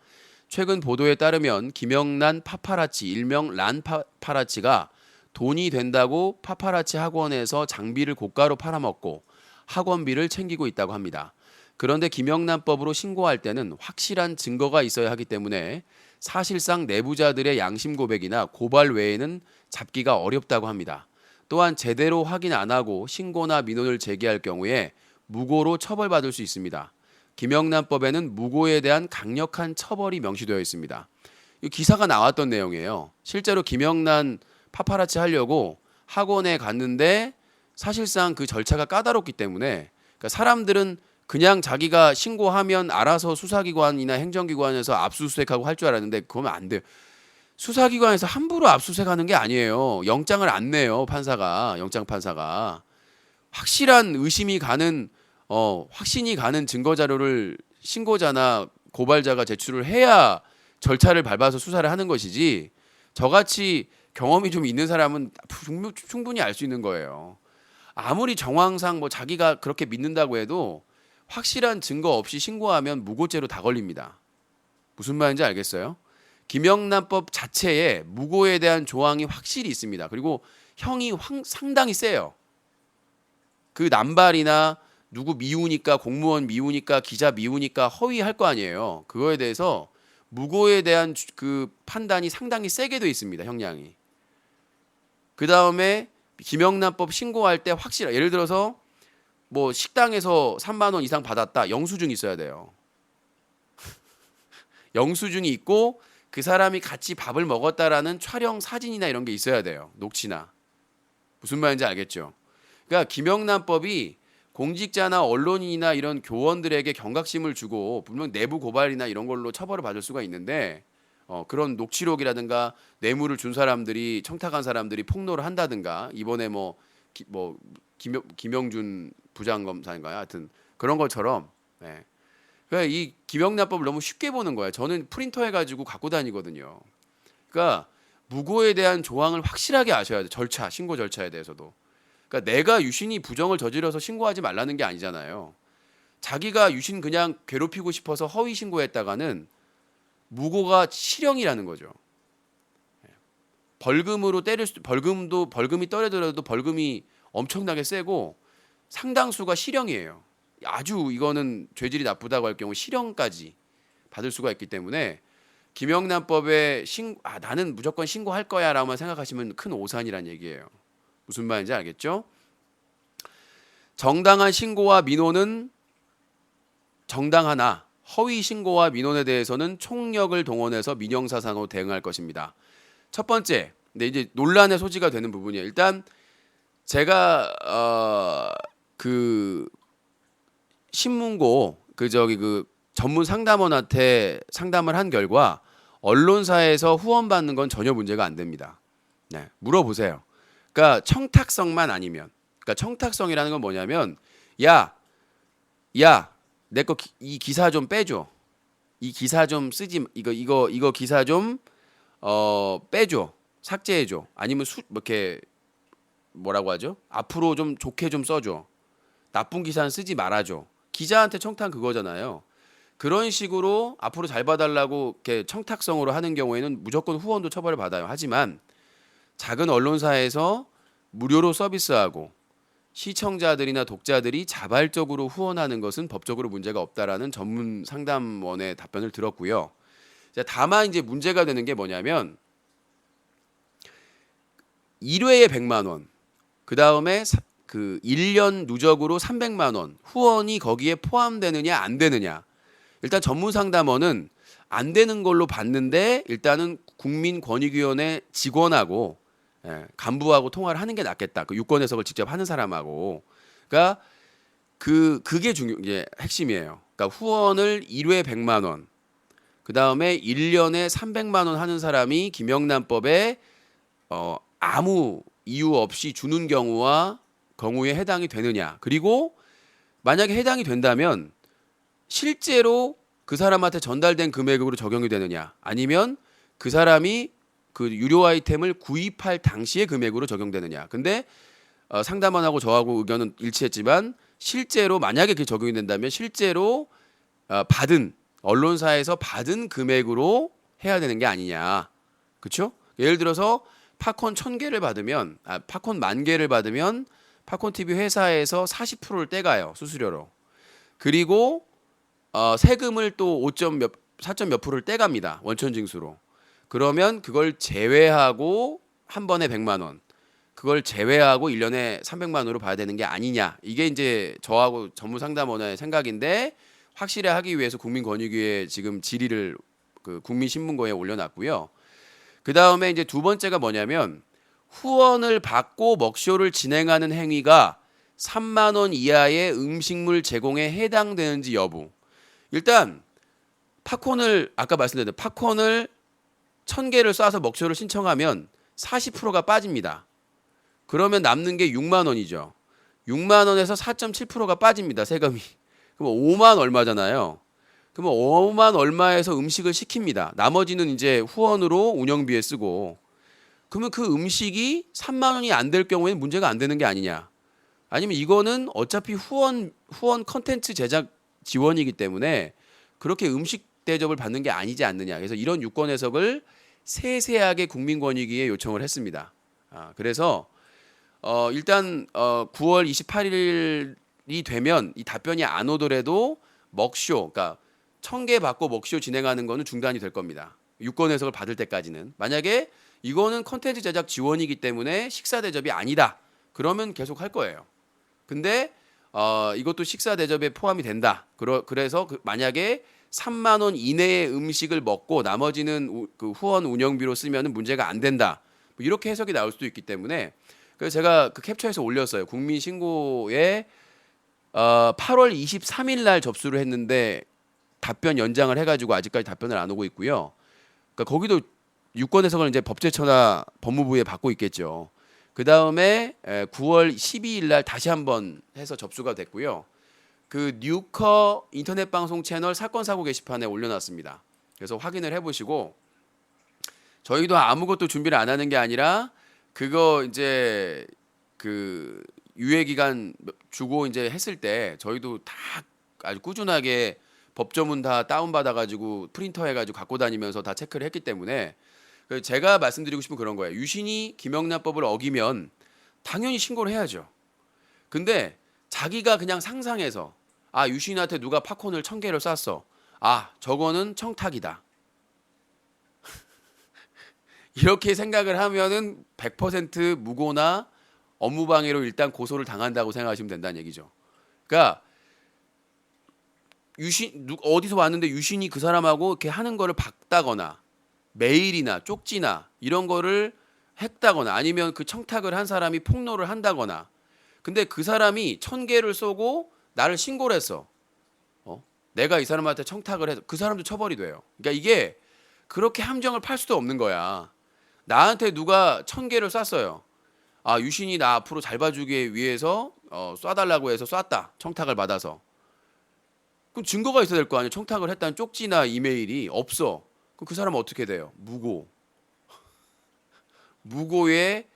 최근 보도에 따르면 김영란 파파라치, 일명 란 파파라치가 돈이 된다고 파파라치 학원에서 장비를 고가로 팔아먹고 학원비를 챙기고 있다고 합니다. 그런데 김영란법으로 신고할 때는 확실한 증거가 있어야 하기 때문에 사실상 내부자들의 양심 고백이나 고발 외에는 잡기가 어렵다고 합니다. 또한 제대로 확인 안 하고 신고나 민원을 제기할 경우에 무고로 처벌받을 수 있습니다. 김영란법에는 무고에 대한 강력한 처벌이 명시되어 있습니다. 이 기사가 나왔던 내용이에요. 실제로 김영란 파파라치 하려고 학원에 갔는데 사실상 그 절차가 까다롭기 때문에 그러니까 사람들은 그냥 자기가 신고하면 알아서 수사기관이나 행정기관에서 압수수색하고 할 줄 알았는데 그러면 안 돼요. 수사기관에서 함부로 압수수색하는 게 아니에요. 영장을 안 내요. 판사가. 영장 판사가. 확실한 의심이 가는 확신이 가는 증거 자료를 신고자나 고발자가 제출을 해야 절차를 밟아서 수사를 하는 것이지 저같이 경험이 좀 있는 사람은 충분히 알 수 있는 거예요. 아무리 정황상 뭐 자기가 그렇게 믿는다고 해도 확실한 증거 없이 신고하면 무고죄로 다 걸립니다. 무슨 말인지 알겠어요? 김영란법 자체에 무고에 대한 조항이 확실히 있습니다. 그리고 형이 상당히 세요. 그 남발이나 누구 미우니까 공무원 미우니까 기자 미우니까 허위할 거 아니에요. 그거에 대해서 무고에 대한 그 판단이 상당히 세게 돼 있습니다. 형량이. 그 다음에 김영란법 신고할 때 확실한 예를 들어서 뭐 식당에서 3만 원 이상 받았다. 영수증이 있어야 돼요. 영수증이 있고 그 사람이 같이 밥을 먹었다라는 촬영 사진이나 이런 게 있어야 돼요. 녹취나. 무슨 말인지 알겠죠? 그러니까 김영란법이 공직자나 언론인이나 이런 교원들에게 경각심을 주고 분명 내부 고발이나 이런 걸로 처벌을 받을 수가 있는데 그런 녹취록이라든가 뇌물을 준 사람들이 청탁한 사람들이 폭로를 한다든가 이번에 김영준 부장검사인가요? 하여튼 그런 것처럼 그러니까 이 김영란법을 너무 쉽게 보는 거예요. 저는 프린터 해가지고 갖고 다니거든요. 그러니까 무고에 대한 조항을 확실하게 아셔야 돼요. 절차, 신고 절차에 대해서도. 그러니까 내가 유신이 부정을 저질러서 신고하지 말라는 게 아니잖아요. 자기가 유신 그냥 괴롭히고 싶어서 허위 신고했다가는 무고가 실형이라는 거죠. 벌금으로 벌금이 떨어지더라도 벌금이 엄청나게 세고 상당수가 실형이에요. 아주 이거는 죄질이 나쁘다고 할 경우 실형까지 받을 수가 있기 때문에 김영란법에 나는 무조건 신고할 거야라고만 생각하시면 큰 오산이란 얘기예요. 무슨 말인지 알겠죠? 정당한 신고와 민원은 정당하나 허위 신고와 민원에 대해서는 총력을 동원해서 민형사상으로 대응할 것입니다. 첫 번째, 근데 이제 논란의 소지가 되는 부분이에요. 일단 제가 그 신문고 그 전문 상담원한테 상담을 한 결과 언론사에서 후원받는 건 전혀 문제가 안 됩니다. 네, 물어보세요. 그러니까 청탁성만 아니면, 그러니까 청탁성이라는 건 뭐냐면, 야, 내 거 이 기사 좀 빼줘. 이 기사 좀 쓰지, 이거 기사 좀 빼줘, 삭제해줘. 아니면 이렇게 뭐라고 하죠? 앞으로 좀 좋게 좀 써줘. 나쁜 기사는 쓰지 말아줘. 기자한테 청탁 그거잖아요. 그런 식으로 앞으로 잘 봐달라고 이렇게 청탁성으로 하는 경우에는 무조건 후원도 처벌을 받아요. 하지만 작은 언론사에서 무료로 서비스하고 시청자들이나 독자들이 자발적으로 후원하는 것은 법적으로 문제가 없다라는 전문 상담원의 답변을 들었고요. 다만 이제 문제가 되는 게 뭐냐면 1회에 100만 원, 그 다음에 그 1년 누적으로 300만 원 후원이 거기에 포함되느냐 안 되느냐. 일단 전문 상담원은 안 되는 걸로 봤는데 일단은 국민권익위원회 직원하고 간부하고 통화를 하는 게 낫겠다. 그 유권 해석을 직접 하는 사람하고. 그러니까 그게 이제 핵심이에요. 그러니까 후원을 1회 100만 원, 그 다음에 1년에 300만 원 하는 사람이 김영란법에 아무 이유 없이 주는 경우에 해당이 되느냐. 그리고 만약에 해당이 된다면 실제로 그 사람한테 전달된 금액으로 적용이 되느냐, 아니면 그 사람이 그 유료 아이템을 구입할 당시의 금액으로 적용되느냐. 근데 상담원하고 저하고 의견은 일치했지만 실제로 만약에 그게 적용이 된다면 실제로 받은 언론사에서 받은 금액으로 해야 되는 게 아니냐. 그렇죠? 예를 들어서 팝콘 1000개를 받으면 팝콘 10,000개를 받으면 팝콘 TV 회사에서 40%를 떼가요. 수수료로. 그리고 세금을 또 4점 몇 프로를 떼갑니다. 원천 징수로. 그러면 그걸 제외하고 한 번에 100만 원. 그걸 제외하고 1년에 300만 원으로 봐야 되는 게 아니냐. 이게 이제 저하고 전문 상담원의 생각인데 확실히 하기 위해서 국민권익위에 지금 질의를 그 국민신문고에 올려놨고요. 그 다음에 이제 두 번째가 뭐냐면 후원을 받고 먹쇼를 진행하는 행위가 3만 원 이하의 음식물 제공에 해당되는지 여부. 일단 팝콘을 아까 말씀드렸던 팝콘을 1000개를 쏴서 먹쇼를 신청하면 40%가 빠집니다. 그러면 남는 게 6만 원이죠. 6만 원에서 4.7%가 빠집니다. 세금이. 그럼 5만 얼마잖아요. 그러면 5만 얼마에서 음식을 시킵니다. 나머지는 이제 후원으로 운영비에 쓰고. 그러면 그 음식이 3만 원이 안 될 경우에는 문제가 안 되는 게 아니냐. 아니면 이거는 어차피 후원 컨텐츠 제작 지원이기 때문에 그렇게 음식 대접을 받는 게 아니지 않느냐. 그래서 이런 유권 해석을 세세하게 국민권익위에 요청을 했습니다. 그래서 일단 9월 28일이 되면 이 답변이 안 오더라도 먹쇼, 그러니까 1000개 받고 먹쇼 진행하는 거는 중단이 될 겁니다. 유권 해석을 받을 때까지는. 만약에 이거는 컨텐츠 제작 지원이기 때문에 식사 대접이 아니다. 그러면 계속 할 거예요. 근데 이것도 식사 대접에 포함이 된다. 그래서 만약에 3만 원 이내의 음식을 먹고 나머지는 그 후원 운영비로 쓰면 문제가 안 된다. 뭐 이렇게 해석이 나올 수도 있기 때문에 그래서 제가 그 캡처해서 올렸어요. 국민신고에 8월 23일 날 접수를 했는데 답변 연장을 해가지고 아직까지 답변을 안 오고 있고요. 그러니까 거기도 유권 해석을 이제 법제처나 법무부에 받고 있겠죠. 그 다음에 9월 12일 날 다시 한번 해서 접수가 됐고요. 그 뉴커 인터넷 방송 채널 사건 사고 게시판에 올려놨습니다. 그래서 확인을 해보시고 저희도 아무것도 준비를 안 하는 게 아니라 그거 이제 그 유예 기간 주고 이제 했을 때 저희도 다 아주 꾸준하게 법조문 다 다운 받아가지고 프린터 해가지고 갖고 다니면서 다 체크를 했기 때문에 제가 말씀드리고 싶은 그런 거예요. 유신이 김영란법을 어기면 당연히 신고를 해야죠. 근데 자기가 그냥 상상해서 유신한테 누가 팝콘을 1000개를 쐈어. 저거는 청탁이다. 이렇게 생각을 하면은 100% 무고나 업무방해로 일단 고소를 당한다고 생각하시면 된다는 얘기죠. 그러니까 어디서 왔는데 유신이 그 사람하고 이렇게 하는 거를 봤다거나 메일이나 쪽지나 이런 거를 했다거나 아니면 그 청탁을 한 사람이 폭로를 한다거나 근데 그 사람이 1000개를 쏘고 나를 신고를 했어. 내가 이 사람한테 청탁을 해서 그 사람도 처벌이 돼요. 그러니까 이게 그렇게 함정을 팔 수도 없는 거야. 나한테 누가 1000개를 쐈어요. 유신이 나 앞으로 잘 봐주기 위해서 쏴달라고 해서 쐈다. 청탁을 받아서. 그럼 증거가 있어야 될 거 아니에요. 청탁을 했다는 쪽지나 이메일이 없어. 그럼 그 사람은 어떻게 돼요? 무고. 무고에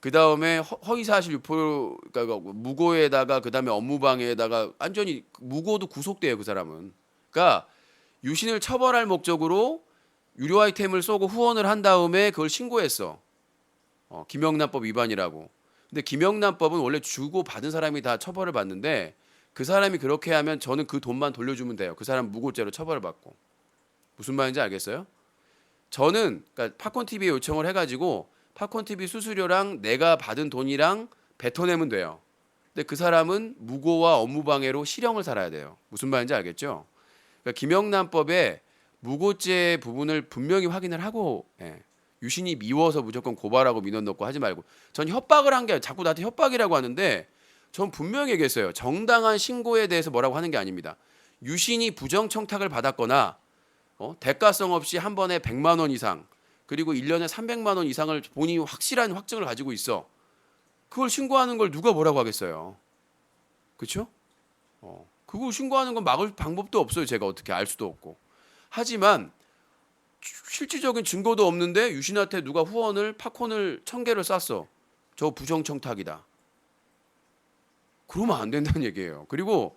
그 다음에 허위사실 유포, 그러니까 무고에다가 그 다음에 업무방해에다가 완전히 무고도 구속돼요. 그 사람은. 그러니까 유신을 처벌할 목적으로 유료 아이템을 쏘고 후원을 한 다음에 그걸 신고했어. 김영란법 위반이라고. 근데 김영란법은 원래 주고 받은 사람이 다 처벌을 받는데 그 사람이 그렇게 하면 저는 그 돈만 돌려주면 돼요. 그 사람 무고죄로 처벌을 받고. 무슨 말인지 알겠어요? 저는 그러니까 팝콘 TV에 요청을 해가지고 팝콘 TV 수수료랑 내가 받은 돈이랑 뱉어내면 돼요. 근데 그 사람은 무고와 업무방해로 실형을 살아야 돼요. 무슨 말인지 알겠죠? 그러니까 김영란법에 무고죄 부분을 분명히 확인을 하고 유신이 미워서 무조건 고발하고 민원 넣고 하지 말고 전 협박을 한 게 자꾸 나한테 협박이라고 하는데 전 분명히 얘기했어요. 정당한 신고에 대해서 뭐라고 하는 게 아닙니다. 유신이 부정청탁을 받았거나 대가성 없이 한 번에 100만 원 이상 그리고 1년에 300만 원 이상을 본인이 확실한 확증을 가지고 있어. 그걸 신고하는 걸 누가 뭐라고 하겠어요. 그렇죠? 그거 신고하는 건 막을 방법도 없어요. 제가 어떻게 알 수도 없고. 하지만 실질적인 증거도 없는데 유신한테 누가 후원을 팝콘을 1000개를 쐈어. 저 부정청탁이다. 그러면 안 된다는 얘기예요. 그리고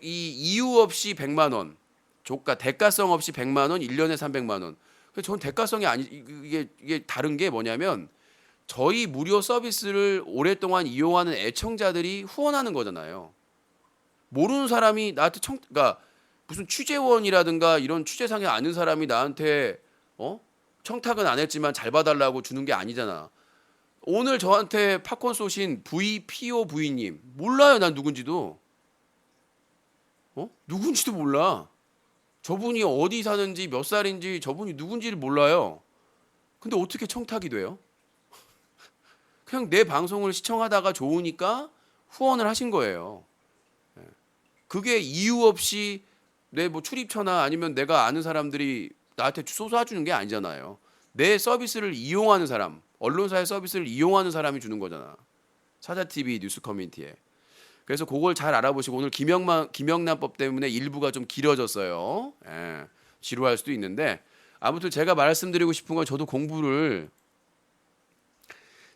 이 이유 없이 100만 원, 조가 대가성 없이 100만 원, 1년에 300만 원. 전 대가성이 아니 이게 다른 게 뭐냐면 저희 무료 서비스를 오랫동안 이용하는 애청자들이 후원하는 거잖아요. 모르는 사람이 나한테 그러니까 무슨 취재원이라든가 이런 취재상에 아는 사람이 나한테 청탁은 안 했지만 잘 봐달라고 주는 게 아니잖아. 오늘 저한테 팝콘 쏘신 VPOV님 몰라요. 난 누군지도. 누군지도 몰라. 저분이 어디 사는지 몇 살인지 저분이 누군지를 몰라요. 근데 어떻게 청탁이 돼요? 그냥 내 방송을 시청하다가 좋으니까 후원을 하신 거예요. 그게 이유 없이 내 뭐 출입처나 아니면 내가 아는 사람들이 나한테 쏘아주는 게 아니잖아요. 내 서비스를 이용하는 사람, 언론사의 서비스를 이용하는 사람이 주는 거잖아. 사자TV 뉴스 커뮤니티에. 그래서 그걸 잘 알아보시고 오늘 김영란법 때문에 일부가 좀 길어졌어요. 지루할 수도 있는데 아무튼 제가 말씀드리고 싶은 건 저도 공부를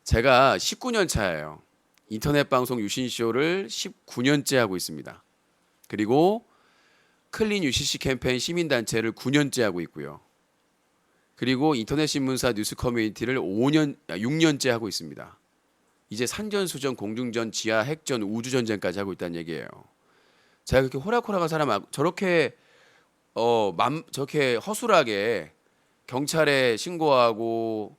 제가 19년 차예요. 인터넷 방송 유신쇼를 19년째 하고 있습니다. 그리고 클린 UCC 캠페인 시민단체를 9년째 하고 있고요. 그리고 인터넷 신문사 뉴스 커뮤니티를 6년째 하고 있습니다. 이제 산전수전, 공중전, 지하 핵전, 우주전쟁까지 하고 있다는 얘기예요. 제가 그렇게 호락호락한 사람 저렇게 저렇게 허술하게 경찰에 신고하고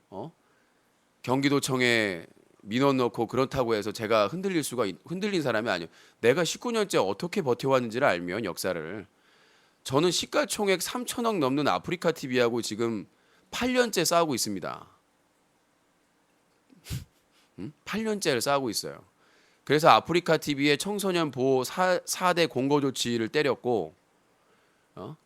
경기도청에 민원 넣고 그렇다고 해서 제가 흔들린 사람이 아니에요. 내가 19년째 어떻게 버텨왔는지를 알면 역사를 저는 시가총액 3천억 넘는 아프리카 TV하고 지금 8년째 싸우고 있습니다. 8년째를 싸우고 있어요. 그래서 아프리카 TV의 청소년 보호 4대 공고 조치를 때렸고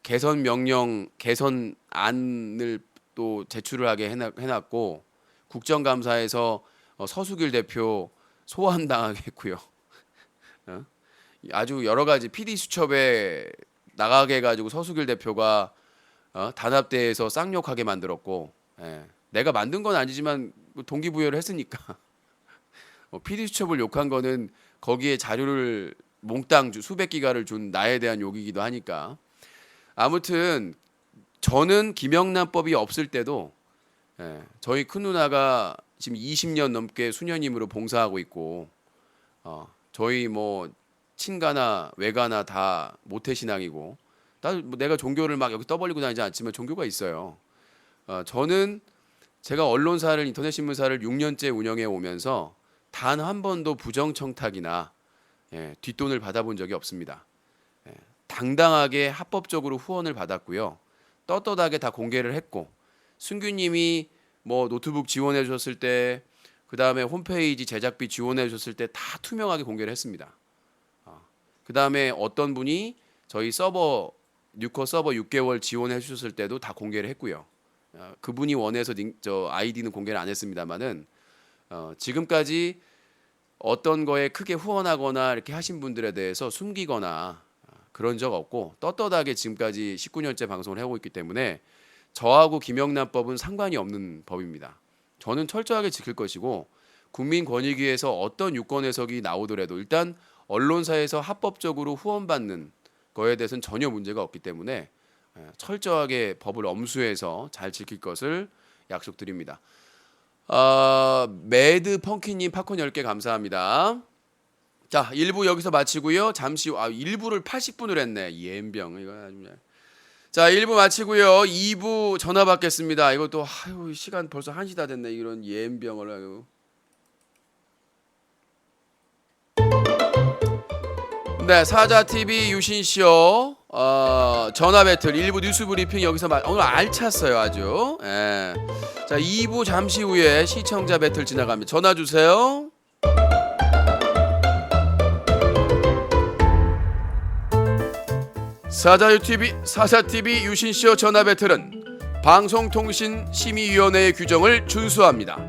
개선 명령, 개선안을 또 제출을 하게 해놨고 국정감사에서 서수길 대표 소환당하게 했고요. 아주 여러 가지 PD 수첩에 나가게 해가지고 서수길 대표가 단합대에서 쌍욕하게 만들었고, 내가 만든 건 아니지만 동기부여를 했으니까 PD 수첩을 욕한 거는 거기에 자료를 몽땅 수백 기가를 준 나에 대한 욕이기도 하니까. 아무튼 저는 김영란법이 없을 때도 저희 큰 누나가 지금 20년 넘게 수녀님으로 봉사하고 있고 저희 뭐 친가나 외가나 다 모태신앙이고 내가 종교를 막 여기 떠벌리고 다니지 않지만 종교가 있어요. 저는 제가 언론사를 인터넷 신문사를 6년째 운영해 오면서 단 한 번도 부정청탁이나 뒷돈을 받아본 적이 없습니다. 당당하게 합법적으로 후원을 받았고요. 떳떳하게 다 공개를 했고 순규님이 뭐 노트북 지원해 주셨을 때 그다음에 홈페이지 제작비 지원해 주셨을 때 다 투명하게 공개를 했습니다. 그다음에 어떤 분이 저희 서버 뉴커 서버 6개월 지원해 주셨을 때도 다 공개를 했고요. 그분이 원해서 저 아이디는 공개를 안 했습니다만은 지금까지 어떤 거에 크게 후원하거나 이렇게 하신 분들에 대해서 숨기거나 그런 적 없고 떳떳하게 지금까지 19년째 방송을 하고 있기 때문에 저하고 김영란법은 상관이 없는 법입니다. 저는 철저하게 지킬 것이고 국민권익위에서 어떤 유권 해석이 나오더라도 일단 언론사에서 합법적으로 후원받는 거에 대해서는 전혀 문제가 없기 때문에 철저하게 법을 엄수해서 잘 지킬 것을 약속드립니다. 매드 펑키님 팝콘 10개 감사합니다. 자, 1부 여기서 마치고요. 잠시 후 1부를 80분을 했네. 예병 이거 아주. 자, 1부 마치고요. 2부 전화 받겠습니다. 이것도 시간 벌써 1시 다 됐네. 이런 예병을 하고. 네, 사자TV 유신쇼 전화 배틀 1부 뉴스 브리핑 여기서 오늘 알찼어요 아주. 자, 2부 잠시 후에 시청자 배틀 지나갑니다. 전화 주세요. 사자TV 유신쇼 전화 배틀은 방송통신심의위원회의 규정을 준수합니다.